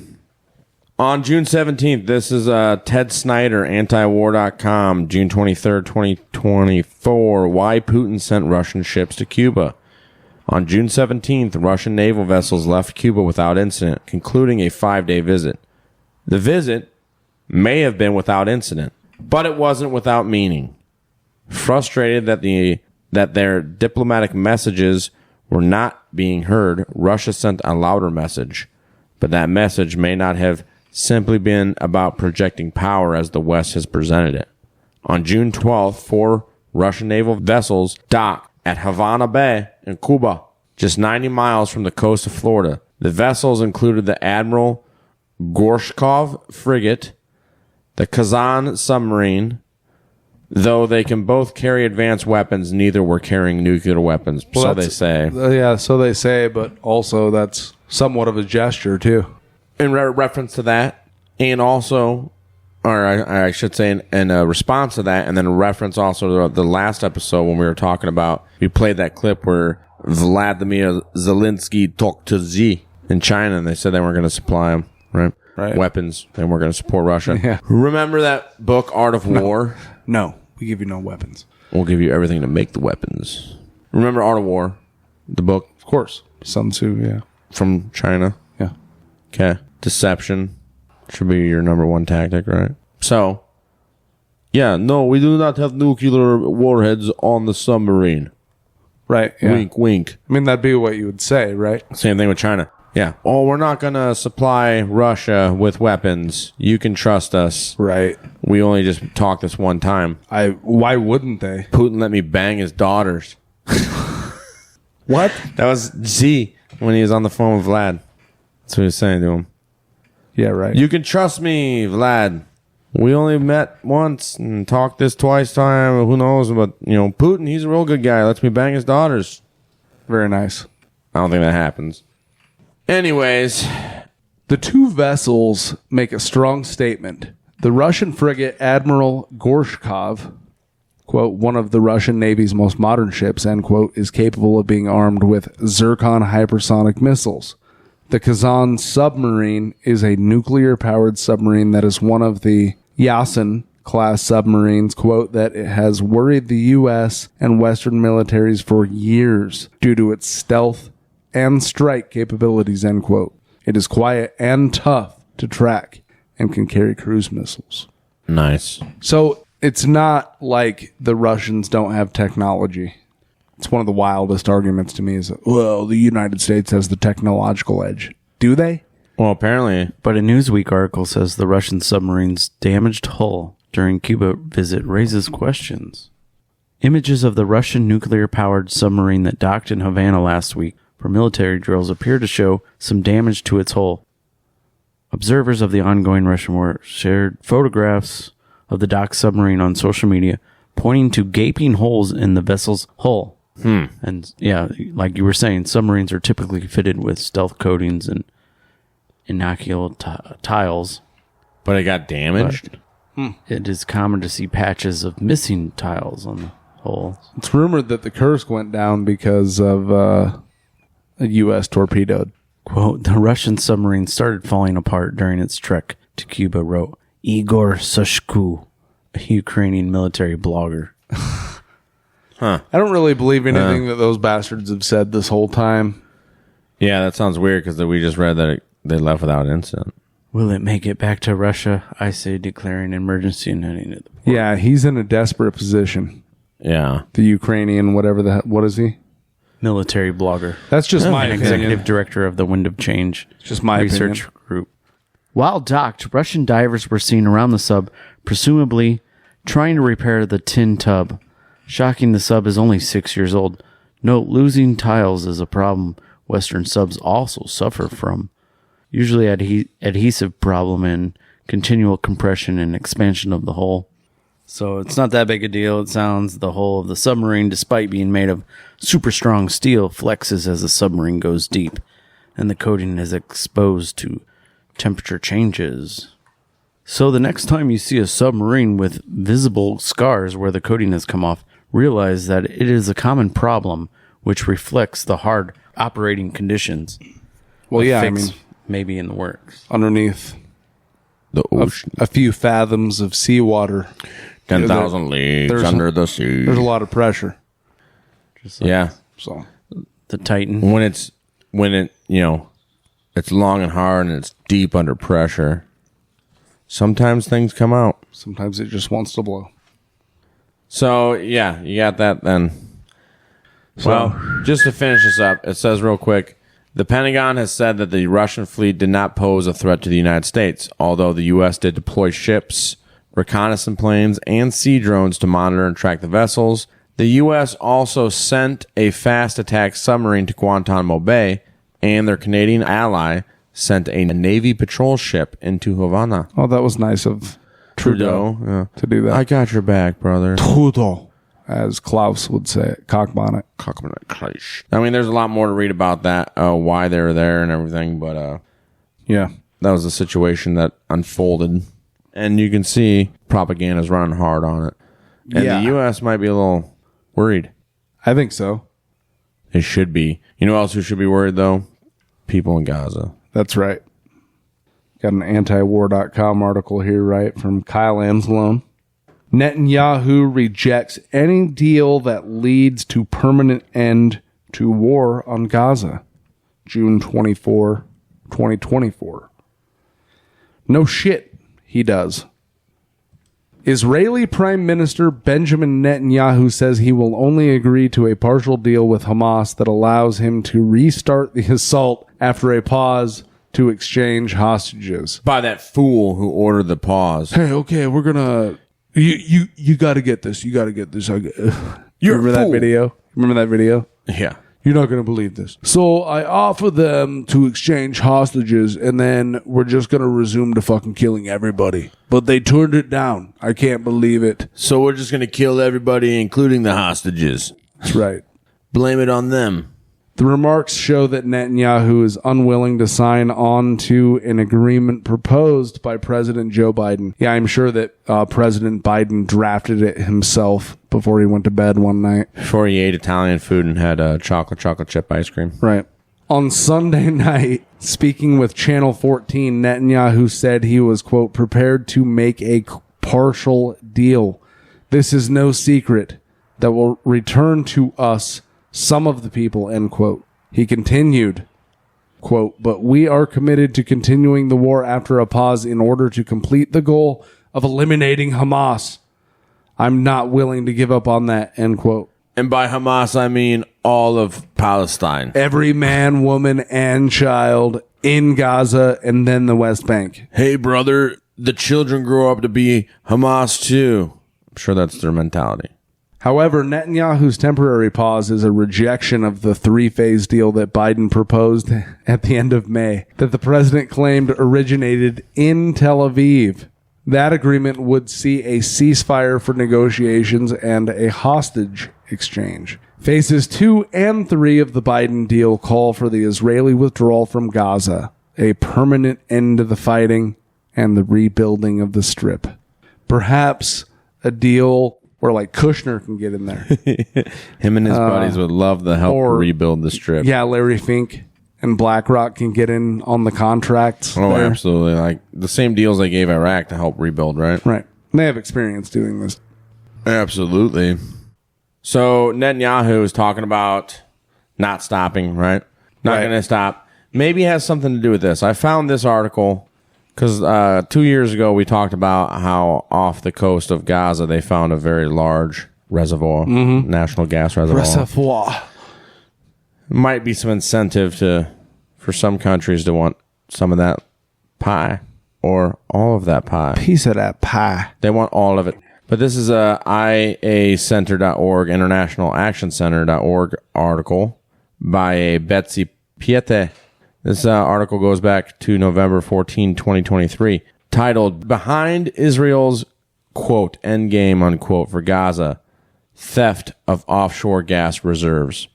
On June 17th, this is Ted Snyder, antiwar.com, June 23rd, 2024, why Putin sent Russian ships to Cuba. On June 17th, Russian naval vessels left Cuba without incident, concluding a 5-day visit. The visit may have been without incident, but it wasn't without meaning. Frustrated that their diplomatic messages were not being heard, Russia sent a louder message. But that message may not have simply been about projecting power as the West has presented it. On June 12th, 4 Russian naval vessels docked at Havana Bay in Cuba, just 90 miles from the coast of Florida. The vessels included the Admiral Gorshkov frigate, the Kazan submarine. Though they can both carry advanced weapons, neither were carrying nuclear weapons, so they say. Yeah, so they say, but also that's somewhat of a gesture, too. In reference to that, and also, or I should say in a response to that, and then a reference also to the last episode when we were talking about, we played that clip where Vladimir Zelensky talked to Xi in China, and they said they weren't going to supply him, right? Weapons, and we're going to support Russia. Yeah. Remember that book, Art of War? No, we give you no weapons. We'll give you everything to make the weapons. Remember Art of War, the book? Of course. Sun Tzu, yeah. From China? Yeah. Okay. Deception should be your number one tactic, right? So, yeah, no, we do not have nuclear warheads on the submarine. Right. Yeah. Wink, wink. I mean, that'd be what you would say, right? Same thing with China. Yeah. Oh, we're not going to supply Russia with weapons. You can trust us. Right. We only just talked this one time. Why wouldn't they? Putin let me bang his daughters. What? That was Z when he was on the phone with Vlad. That's what he was saying to him. Yeah, right. You can trust me, Vlad. We only met once and talked this twice time. Who knows? But, Putin, he's a real good guy. Lets me bang his daughters. Very nice. I don't think that happens. Anyways. The 2 vessels make a strong statement. The Russian frigate Admiral Gorshkov, quote, one of the Russian Navy's most modern ships, end quote, is capable of being armed with Zircon hypersonic missiles. The Kazan submarine is a nuclear-powered submarine that is one of the Yasin-class submarines, quote, that it has worried the U.S. and Western militaries for years due to its stealth and strike capabilities, end quote. It is quiet and tough to track and can carry cruise missiles. Nice. So it's not like the Russians don't have technology. It's one of the wildest arguments to me is, well, the United States has the technological edge. Do they? Well, apparently. But a Newsweek article says the Russian submarine's damaged hull during Cuba visit raises questions. Images of the Russian nuclear-powered submarine that docked in Havana last week for military drills appear to show some damage to its hull. Observers of the ongoing Russian war shared photographs of the docked submarine on social media, pointing to gaping holes in the vessel's hull. And yeah, like you were saying, submarines are typically fitted with stealth coatings and inocular tiles. But it got damaged? It is common to see patches of missing tiles on the hull. It's rumored that the Kursk went down because of a U.S. torpedoed. Quote, the Russian submarine started falling apart during its trek to Cuba, wrote Igor Sushku, a Ukrainian military blogger. I don't really believe anything that those bastards have said this whole time. Yeah, that sounds weird because we just read that they left without incident. Will it make it back to Russia? I say declaring emergency and heading to the port. Yeah, he's in a desperate position. Yeah. The Ukrainian, what is he? Military blogger. That's just my opinion. Executive director of the Wind of Change just my research opinion. group. While docked, Russian divers were seen around the sub, presumably trying to repair the tin tub. Shocking, the sub is only 6 years old. Note, losing tiles is a problem Western subs also suffer from. Usually adhesive problem and continual compression and expansion of the hull. So it's not that big a deal. It sounds the hull of the submarine, despite being made of super strong steel, flexes as the submarine goes deep, and the coating is exposed to temperature changes. So the next time you see a submarine with visible scars where the coating has come off, realize that it is a common problem which reflects the hard operating conditions. Well, yeah, Fix maybe in the works. Underneath the ocean, a few fathoms of seawater, 10,000 leagues under the sea. There's a lot of pressure. Just like Yeah. So the Titan. When it it's long and hard and it's deep under pressure, sometimes things come out. Sometimes it just wants to blow. So, yeah, you got that then. Well, just to finish this up, it says real quick, the Pentagon has said that the Russian fleet did not pose a threat to the United States, although the U.S. did deploy ships, reconnaissance planes, and sea drones to monitor and track the vessels. The U.S. also sent a fast attack submarine to Guantanamo Bay, and their Canadian ally sent a Navy patrol ship into Havana. Oh, that was nice of Trudeau to do that. I got your back, brother. Trudeau, as Klaus would say it. Cockbonnet. I mean, there's a lot more to read about that, why they were there and everything, but yeah, that was the situation that unfolded. And you can see propaganda's running hard on it. And the U.S. might be a little worried. I think so. It should be. You know who else who should be worried, though? People in Gaza. That's right. Got an antiwar.com article here, right, from Kyle Anzalone. Netanyahu rejects any deal that leads to permanent end to war on Gaza. June 24, 2024. No shit, he does. Israeli Prime Minister Benjamin Netanyahu says he will only agree to a partial deal with Hamas that allows him to restart the assault after a pause to exchange hostages. By that fool who ordered the pause. Hey, okay, we're gonna... You got to get this. You got to get this. Remember that video? Remember that video? Yeah. You're not going to believe this. So I offer them to exchange hostages, and then we're just going to resume to fucking killing everybody. But they turned it down. I can't believe it. So we're just going to kill everybody, including the hostages. That's right. Blame it on them. The remarks show that Netanyahu is unwilling to sign on to an agreement proposed by President Joe Biden. Yeah, I'm sure that President Biden drafted it himself before he went to bed one night. Before he ate Italian food and had chocolate chip ice cream. Right. On Sunday night, speaking with Channel 14, Netanyahu said he was, quote, prepared to make a partial deal. This is no secret that will return to us some of the people, end quote. He continued, quote, but we are committed to continuing the war after a pause in order to complete the goal of eliminating Hamas. I'm not willing to give up on that, end quote. And by Hamas, I mean all of Palestine. Every man, woman, and child in Gaza and then the West Bank. Hey, brother, the children grow up to be Hamas too. I'm sure that's their mentality. However, Netanyahu's temporary pause is a rejection of the three-phase deal that Biden proposed at the end of May, that the president claimed originated in Tel Aviv. That agreement would see a ceasefire for negotiations and a hostage exchange. Phases 2 and 3 of the Biden deal call for the Israeli withdrawal from Gaza, a permanent end to the fighting, and the rebuilding of the Strip. Perhaps a deal where like Kushner can get in there. Him and his buddies would love to help rebuild the Strip. Yeah, Larry Fink and BlackRock can get in on the contracts. Oh, there. absolutely. Like the same deals they gave Iraq to help rebuild, right? Right. They have experience doing this. Absolutely. So Netanyahu is talking about not stopping, right? Not going to stop. Maybe it has something to do with this. I found this article because 2 years ago we talked about how off the coast of Gaza they found a very large reservoir, national gas reservoir. Might be some incentive for some countries to want some of that pie or all of that pie. Piece of that pie. They want all of it. But this is a IACenter.org, International Action Center.org article by a Betsy Piete. This article goes back to November 14, 2023, titled Behind Israel's, quote, endgame, unquote, for Gaza, Theft of Offshore Gas Reserves.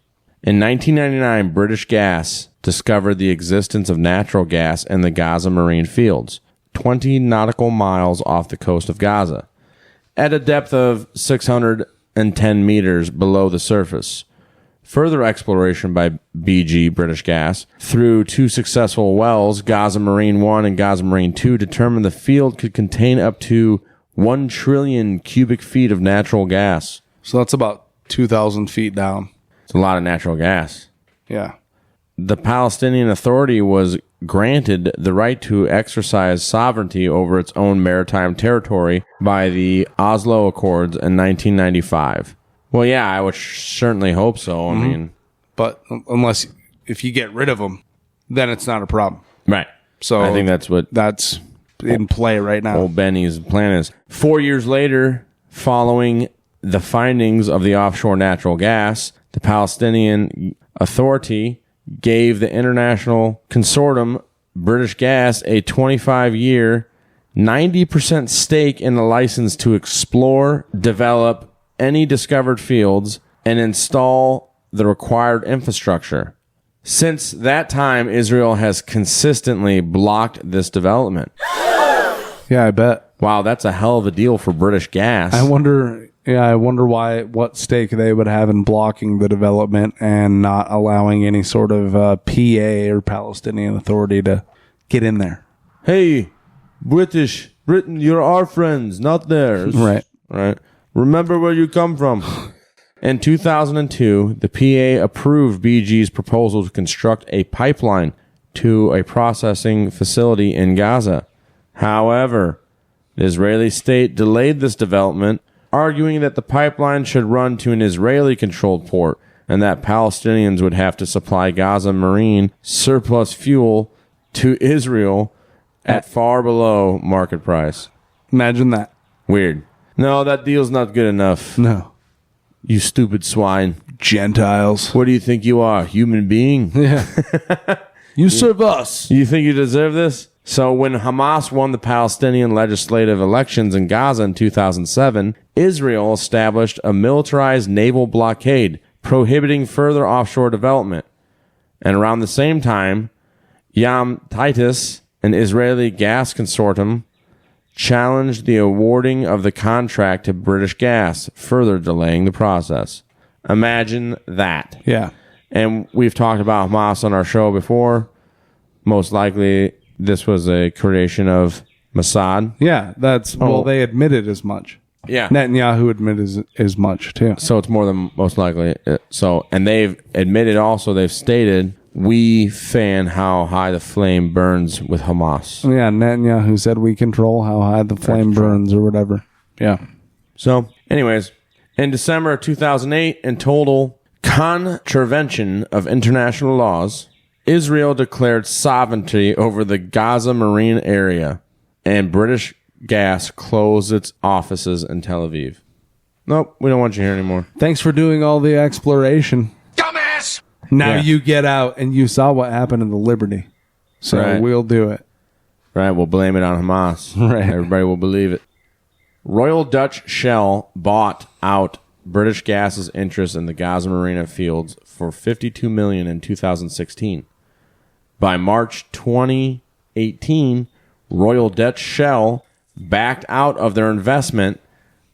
In 1999, British Gas discovered the existence of natural gas in the Gaza marine fields. 20 nautical miles off the coast of Gaza, at a depth of 610 meters below the surface. Further exploration by BG, British Gas, through 2 successful wells, Gaza Marine 1 and Gaza Marine 2, determined the field could contain up to 1 trillion cubic feet of natural gas. So that's about 2,000 feet down. It's a lot of natural gas. Yeah. The Palestinian Authority was granted the right to exercise sovereignty over its own maritime territory by the Oslo Accords in 1995. Well, yeah, I would certainly hope so. I mean, but if you get rid of them, then it's not a problem. Right. So I think that's in play right now. Old Benny's plan is 4 years later, following the findings of the offshore natural gas, the Palestinian Authority gave the international consortium British Gas a 25-year, 90% stake in the license to explore, develop any discovered fields, and install the required infrastructure. Since that time, Israel has consistently blocked this development. Yeah, I bet. Wow, that's a hell of a deal for British Gas. I wonder what stake they would have in blocking the development and not allowing any sort of PA or Palestinian Authority to get in there. Hey, Britain, you're our friends, not theirs. Right. Remember where you come from. In 2002, the PA approved BG's proposal to construct a pipeline to a processing facility in Gaza. However, the Israeli state delayed this development, arguing that the pipeline should run to an Israeli-controlled port and that Palestinians would have to supply Gaza Marine surplus fuel to Israel at far below market price. Imagine that. Weird. No, that deal's not good enough. No. You stupid swine. Gentiles. What do you think you are? Human being? Yeah. You serve us. You think you deserve this? So when Hamas won the Palestinian legislative elections in Gaza in 2007, Israel established a militarized naval blockade prohibiting further offshore development. And around the same time, Yam Titus, an Israeli gas consortium, challenged the awarding of the contract to British Gas, further delaying the process. Imagine that. Yeah. And we've talked about Hamas on our show before. Most likely, this was a creation of Mossad. Yeah, well, they admitted as much. Yeah. Netanyahu admitted as much, too. So it's more than most likely. And they've admitted also, they've stated, we fan how high the flame burns with Hamas. Yeah, Netanyahu said we control how high the flame burns or whatever. Yeah. So, anyways, in December of 2008, in total contravention of international laws, Israel declared sovereignty over the Gaza Marine area, and British Gas closed its offices in Tel Aviv. Nope, we don't want you here anymore. Thanks for doing all the exploration. Dumbass! Now you get out, and you saw what happened in the Liberty. So we'll do it. Right, we'll blame it on Hamas. Right. Everybody will believe it. Royal Dutch Shell bought out British Gas's interest in the Gaza Marina fields for $52 million in 2016. By March 2018, Royal Dutch Shell backed out of their investment,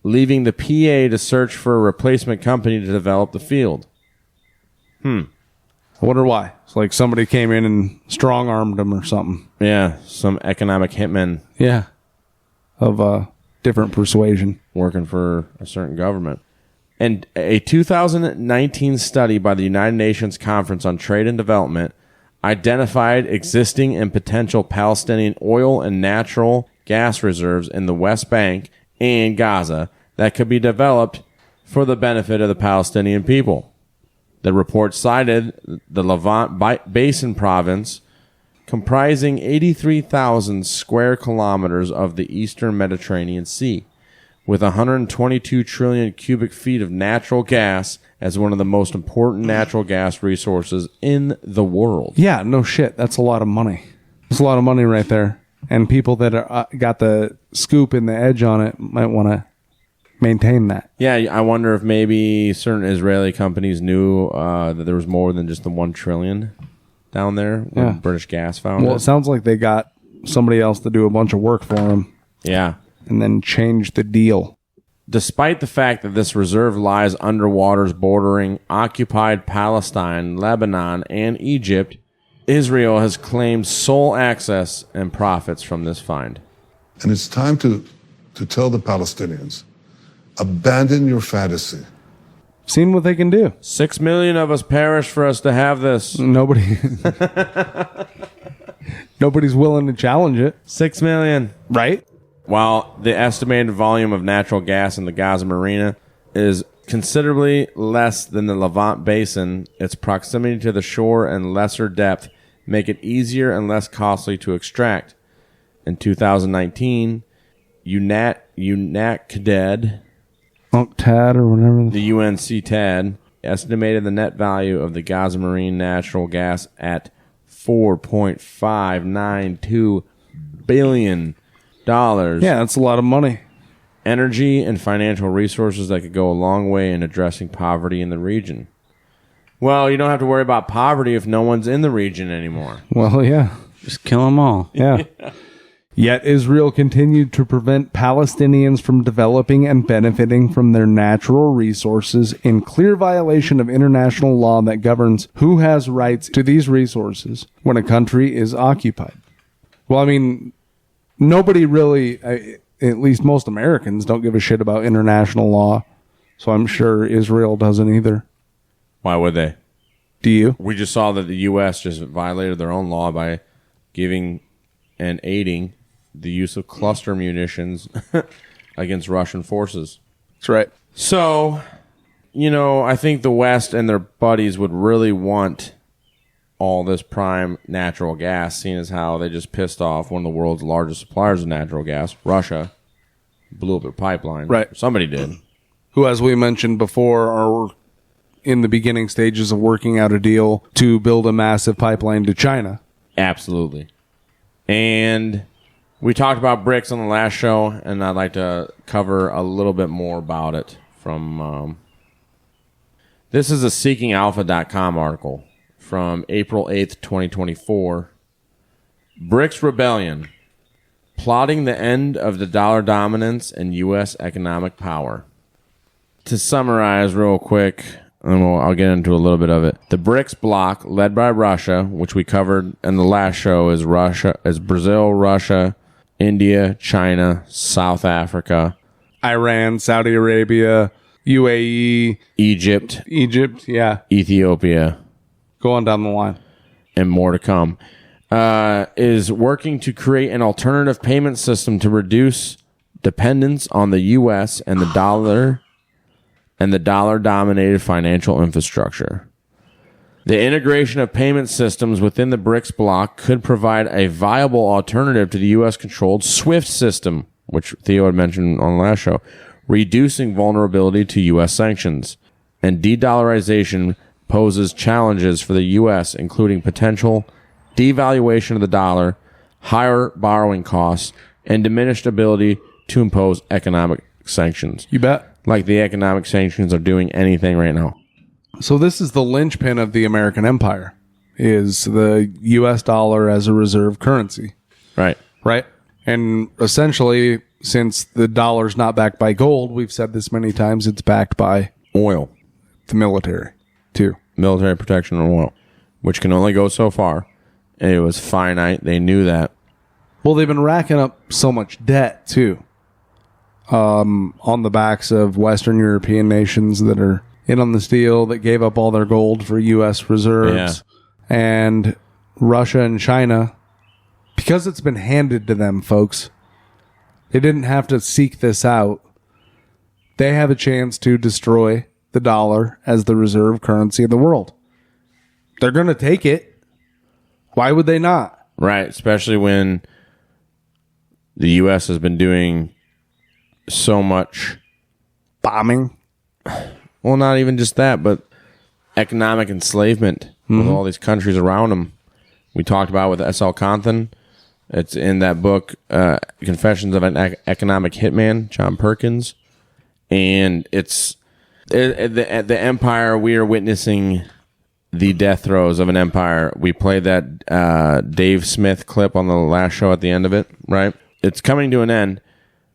leaving the PA to search for a replacement company to develop the field. I wonder why. It's like somebody came in and strong-armed them or something. Yeah, some economic hitmen. Yeah. Of different persuasion. Working for a certain government. And a 2019 study by the United Nations Conference on Trade and Development identified existing and potential Palestinian oil and natural gas reserves in the West Bank and Gaza that could be developed for the benefit of the Palestinian people. The report cited the Levant Basin province, comprising 83,000 square kilometers of the eastern Mediterranean Sea, with 122 trillion cubic feet of natural gas as one of the most important natural gas resources in the world. Yeah, no shit. That's a lot of money. That's a lot of money right there. And people that are, got the scoop and the edge on it might want to maintain that. Yeah, I wonder if maybe certain Israeli companies knew that there was more than just the 1 trillion down there when British Gas found it. Well, it sounds like they got somebody else to do a bunch of work for them. Yeah. And then change the deal. Despite the fact that this reserve lies under waters bordering occupied Palestine, Lebanon, and Egypt, Israel has claimed sole access and profits from this find. And it's time to tell the Palestinians, abandon your fantasy. Seen what they can do. 6 million of us perished for us to have this. Nobody's willing to challenge it. 6 million. Right? While the estimated volume of natural gas in the Gaza Marina is considerably less than the Levant Basin, its proximity to the shore and lesser depth make it easier and less costly to extract. In 2019, UNCTAD, or whatever, the UNCTAD, estimated the net value of the Gaza Marine natural gas at $4.592 billion. Yeah, that's a lot of money. Energy and financial resources that could go a long way in addressing poverty in the region. Well, you don't have to worry about poverty if no one's in the region anymore. Well, yeah. Just kill them all. Yeah. Yet Israel continued to prevent Palestinians from developing and benefiting from their natural resources in clear violation of international law that governs who has rights to these resources when a country is occupied. Well, I mean, nobody really, at least most Americans, don't give a shit about international law. So I'm sure Israel doesn't either. Why would they? Do you? We just saw that the U.S. just violated their own law by giving and aiding the use of cluster munitions against Russian forces. That's right. So, I think the West and their buddies would really want all this prime natural gas, seeing as how they just pissed off one of the world's largest suppliers of natural gas, Russia, blew up their pipeline. Right. Somebody did. Who, as we mentioned before, are in the beginning stages of working out a deal to build a massive pipeline to China. Absolutely. And we talked about BRICS on the last show, and I'd like to cover a little bit more about it from... this is a SeekingAlpha.com article from April 8th, 2024. BRICS Rebellion, plotting the end of the dollar dominance and U.S. economic power. To summarize real quick, and I'll get into a little bit of it. The BRICS bloc, led by Russia, which we covered in the last show, is Brazil, Russia, India, China, South Africa, Iran, Saudi Arabia, UAE, Egypt, yeah, Ethiopia. Go on down the line. And more to come. Is working to create an alternative payment system to reduce dependence on the U.S. and the dollar-dominated financial infrastructure. The integration of payment systems within the BRICS bloc could provide a viable alternative to the U.S.-controlled SWIFT system, which Theo had mentioned on the last show, reducing vulnerability to U.S. sanctions. And de-dollarization poses challenges for the U.S., including potential devaluation of the dollar, higher borrowing costs, and diminished ability to impose economic sanctions. You bet. Like the economic sanctions are doing anything right now. So this is the linchpin of the American empire, is the U.S. dollar as a reserve currency. Right. Right? And essentially, since the dollar's not backed by gold, we've said this many times, it's backed by oil. The military, too. Military protection and oil, which can only go so far. And it was finite. They knew that. Well, they've been racking up so much debt, too, on the backs of Western European nations that are in on this deal, that gave up all their gold for U.S. reserves. Yeah. And Russia and China, because it's been handed to them, folks, they didn't have to seek this out. They have a chance to destroy the dollar as the reserve currency of the world. They're going to take it. Why would they not? Right, especially when the U.S. has been doing so much bombing. Well, not even just that, but economic enslavement with all these countries around them. We talked about with S.L. Compton. It's in that book, Confessions of an Economic Hitman, John Perkins. And it's the empire we are witnessing the death throes of an empire. We played that Dave Smith clip on the last show at the end of it, right? It's coming to an end.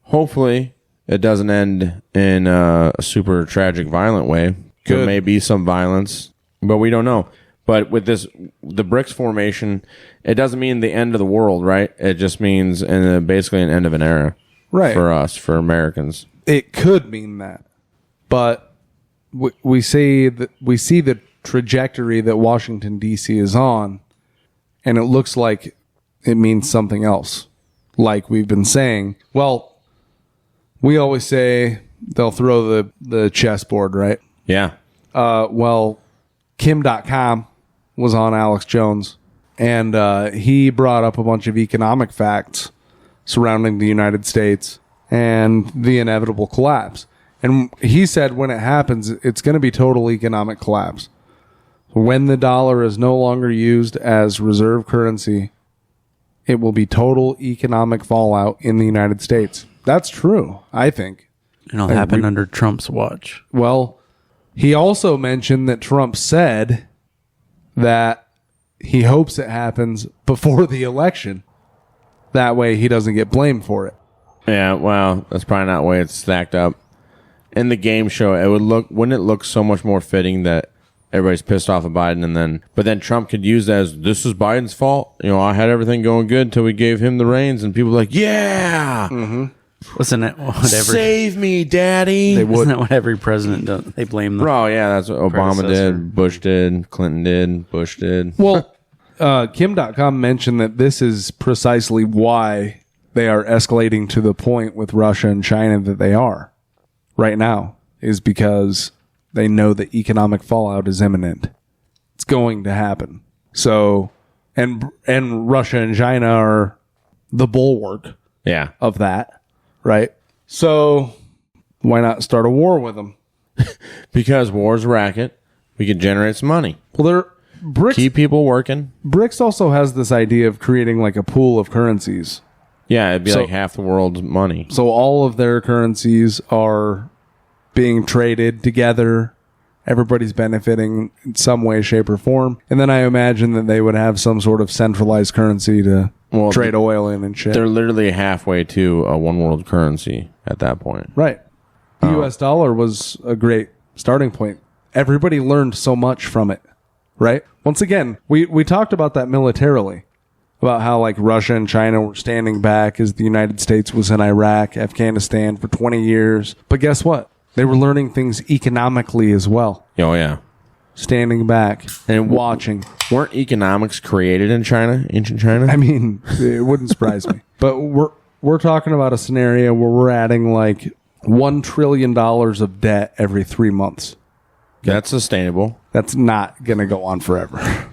Hopefully, it doesn't end in a super tragic, violent way. There may be some violence, but we don't know. But with the BRICS formation, it doesn't mean the end of the world, right? It just means basically an end of an era, right? For us, for Americans. It could mean that, but we see the trajectory that Washington D.C. is on, and it looks like it means something else. Like we've been saying, well, we always say they'll throw the chessboard, right? Yeah. Well, Kim.com was on Alex Jones, and he brought up a bunch of economic facts surrounding the United States and the inevitable collapse. And he said when it happens, it's going to be total economic collapse. When the dollar is no longer used as reserve currency, it will be total economic fallout in the United States. That's true, I think. It'll happen under Trump's watch. Well, he also mentioned that Trump said that he hopes it happens before the election. That way he doesn't get blamed for it. Yeah, well, that's probably not the way it's stacked up. In the game show, wouldn't it look so much more fitting that everybody's pissed off at Biden but then Trump could use that as, this is Biden's fault. You know, I had everything going good until we gave him the reins, and people were like, yeah! Mm-hmm. Wasn't it whatever? Save me, Daddy! Isn't that what every president does? They blame them. Oh, yeah, that's what Obama did, Bush did, Clinton did, Bush did. Well, Kim.com mentioned that this is precisely why they are escalating to the point with Russia and China that they are right now, is because they know that economic fallout is imminent. It's going to happen. So, and Russia and China are the bulwark of that, right? So, why not start a war with them? Because war's a racket. We can generate some money. Well, BRICS, keep people working. BRICS also has this idea of creating like a pool of currencies. Yeah, it'd be like half the world's money. So all of their currencies are being traded together. Everybody's benefiting in some way, shape, or form. And then I imagine that they would have some sort of centralized currency to trade oil in and shit. They're literally halfway to a one world currency at that point. Right. The U.S. dollar was a great starting point. Everybody learned so much from it, right? Once again, we talked about that militarily, about how like Russia and China were standing back as the United States was in Iraq, Afghanistan for 20 years. But guess what? They were learning things economically as well. Oh, yeah. Standing back and watching. Weren't economics created in China, ancient China? I mean, it wouldn't surprise me. But we're talking about a scenario where we're adding like $1 trillion of debt every 3 months. That's sustainable. That's not going to go on forever.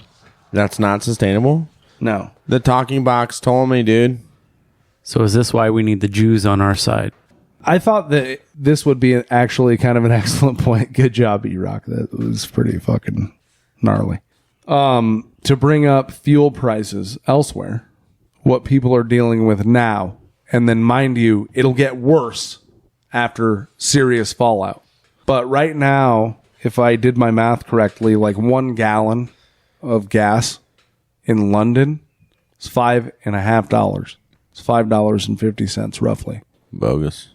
That's not sustainable? No. The talking box told me, dude. So is this why we need the Jews on our side? I thought that this would be actually kind of an excellent point. Good job, E-Rock. That was pretty fucking gnarly. To bring up fuel prices elsewhere, what people are dealing with now, and then mind you, it'll get worse after serious fallout. But right now, if I did my math correctly, like 1 gallon of gas in London is $5.50. It's $5.50 roughly. Bogus.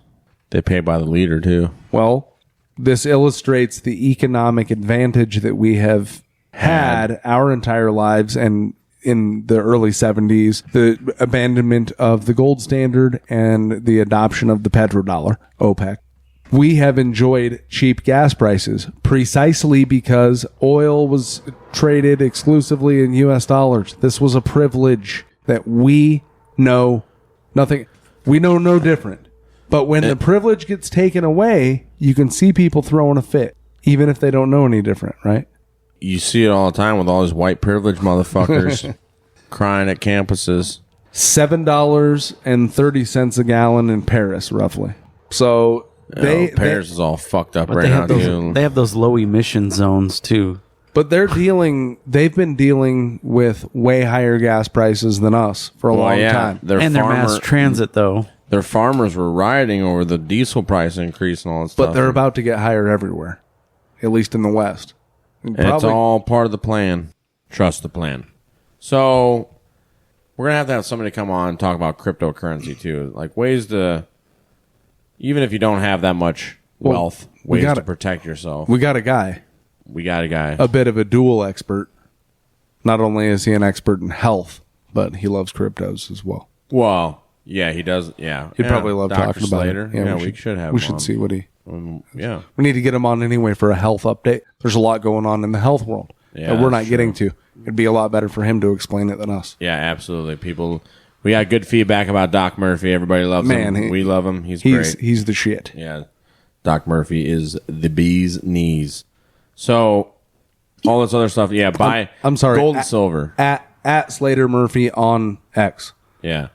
They pay by the liter too. Well, this illustrates the economic advantage that we have had our entire lives, and in the early 70s, the abandonment of the gold standard and the adoption of the petrodollar, OPEC. We have enjoyed cheap gas prices precisely because oil was traded exclusively in US dollars. This was a privilege that we know nothing. We know no different. But when the privilege gets taken away, you can see people throwing a fit, even if they don't know any different, right? You see it all the time with all those white privilege motherfuckers crying at campuses. $7.30 a gallon in Paris, roughly. So Paris is all fucked up right now, too. They have those low emission zones, too. But they've been dealing with way higher gas prices than us for a long time. Their mass transit, though. Their farmers were rioting over the diesel price increase and all that stuff. But they're about to get higher everywhere, at least in the West. It's all part of the plan. Trust the plan. So we're going to have somebody come on and talk about cryptocurrency too. Like ways to, even if you don't have that much wealth, ways to protect yourself. We got a guy. A bit of a dual expert. Not only is he an expert in health, but he loves cryptos as well. Well, yeah, he does. Yeah. He'd probably love Dr. talking about Slater. it. Yeah, we should have him We should on. see what he... yeah. We need to get him on anyway for a health update. There's a lot going on in the health world that we're not getting to. It'd be a lot better for him to explain it than us. Yeah, absolutely. We got good feedback about Doc Murphy. Everybody loves him. We love him. He's great. He's the shit. Yeah. Doc Murphy is the bee's knees. So, all this other stuff, buy I'm sorry. gold and silver. At Slater Murphy on X. Yeah.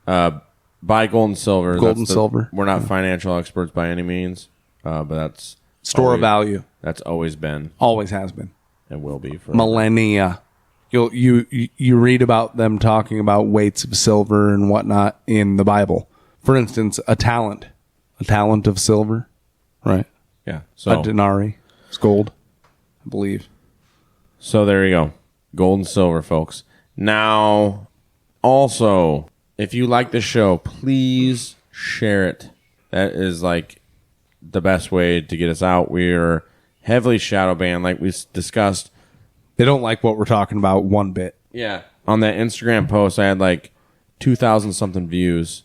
Buy gold and silver. Gold and silver. We're not financial experts by any means, but that's... Store of value. That's always been. Always has been. And will be for millennia. You read about them talking about weights of silver and whatnot in the Bible. For instance, a talent of silver, right? Yeah. So a denarii is gold, I believe. So there you go, gold and silver, folks. Now, also, if you like the show, please share it. That is like the best way to get us out. We're heavily shadow banned, like we discussed. They don't like what we're talking about one bit. Yeah. On that Instagram post, I had like 2,000 something views.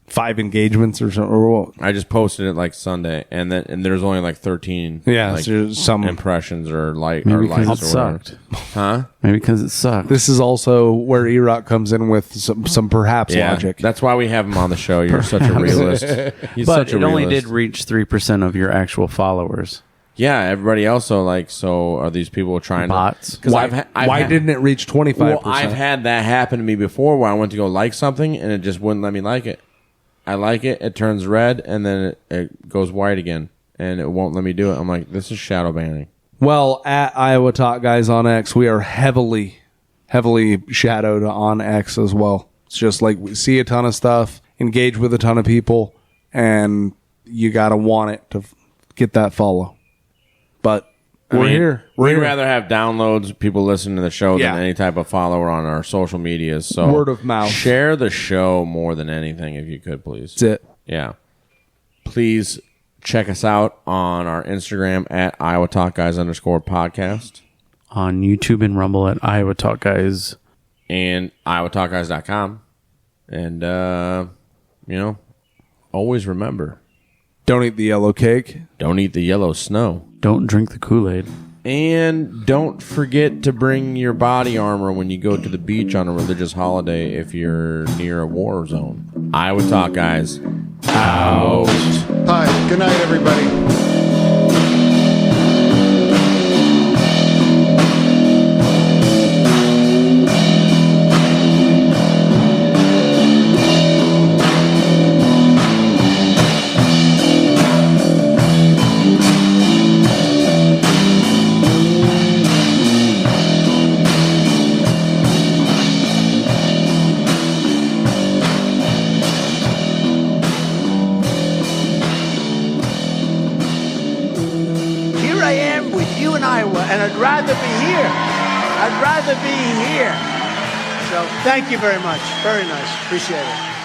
5 engagements or something. I just posted it like Sunday, and there's only like 13. Yeah, like, so some impressions or likes. Maybe or because likes it or sucked. Huh? Maybe because it sucked. This is also where E-Rock comes in with some perhaps logic. That's why we have him on the show. You're such a realist. He's but such a it only realist. did reach 3% of your actual followers. Yeah, everybody else. So are these people trying bots? to... Why didn't it reach 25%? Well, I've had that happen to me before where I went to go like something and it just wouldn't let me like it. I like it, it turns red, and then it goes white again, and it won't let me do it. I'm like, this is shadow banning. Well, at Iowa Talk Guys on X, we are heavily shadowed on X as well. It's just like we see a ton of stuff, engage with a ton of people, and you got to want it to get that follow. But we're here. We'd rather have downloads, people listening to the show, than any type of follower on our social medias. So word of mouth. Share the show more than anything, if you could, please. That's it. Yeah. Please check us out on our Instagram at Iowa Talk Guys _podcast. On YouTube and Rumble at Iowa Talk Guys. And IowaTalkGuys.com. And, always remember. Don't eat the yellow cake. Don't eat the yellow snow. Don't drink the Kool-Aid. And don't forget to bring your body armor when you go to the beach on a religious holiday if you're near a war zone. Iowa Talk Guys. Out. Hi, good night, everybody. And I'd rather be here. I'd rather be here. So thank you very much. Very nice. Appreciate it.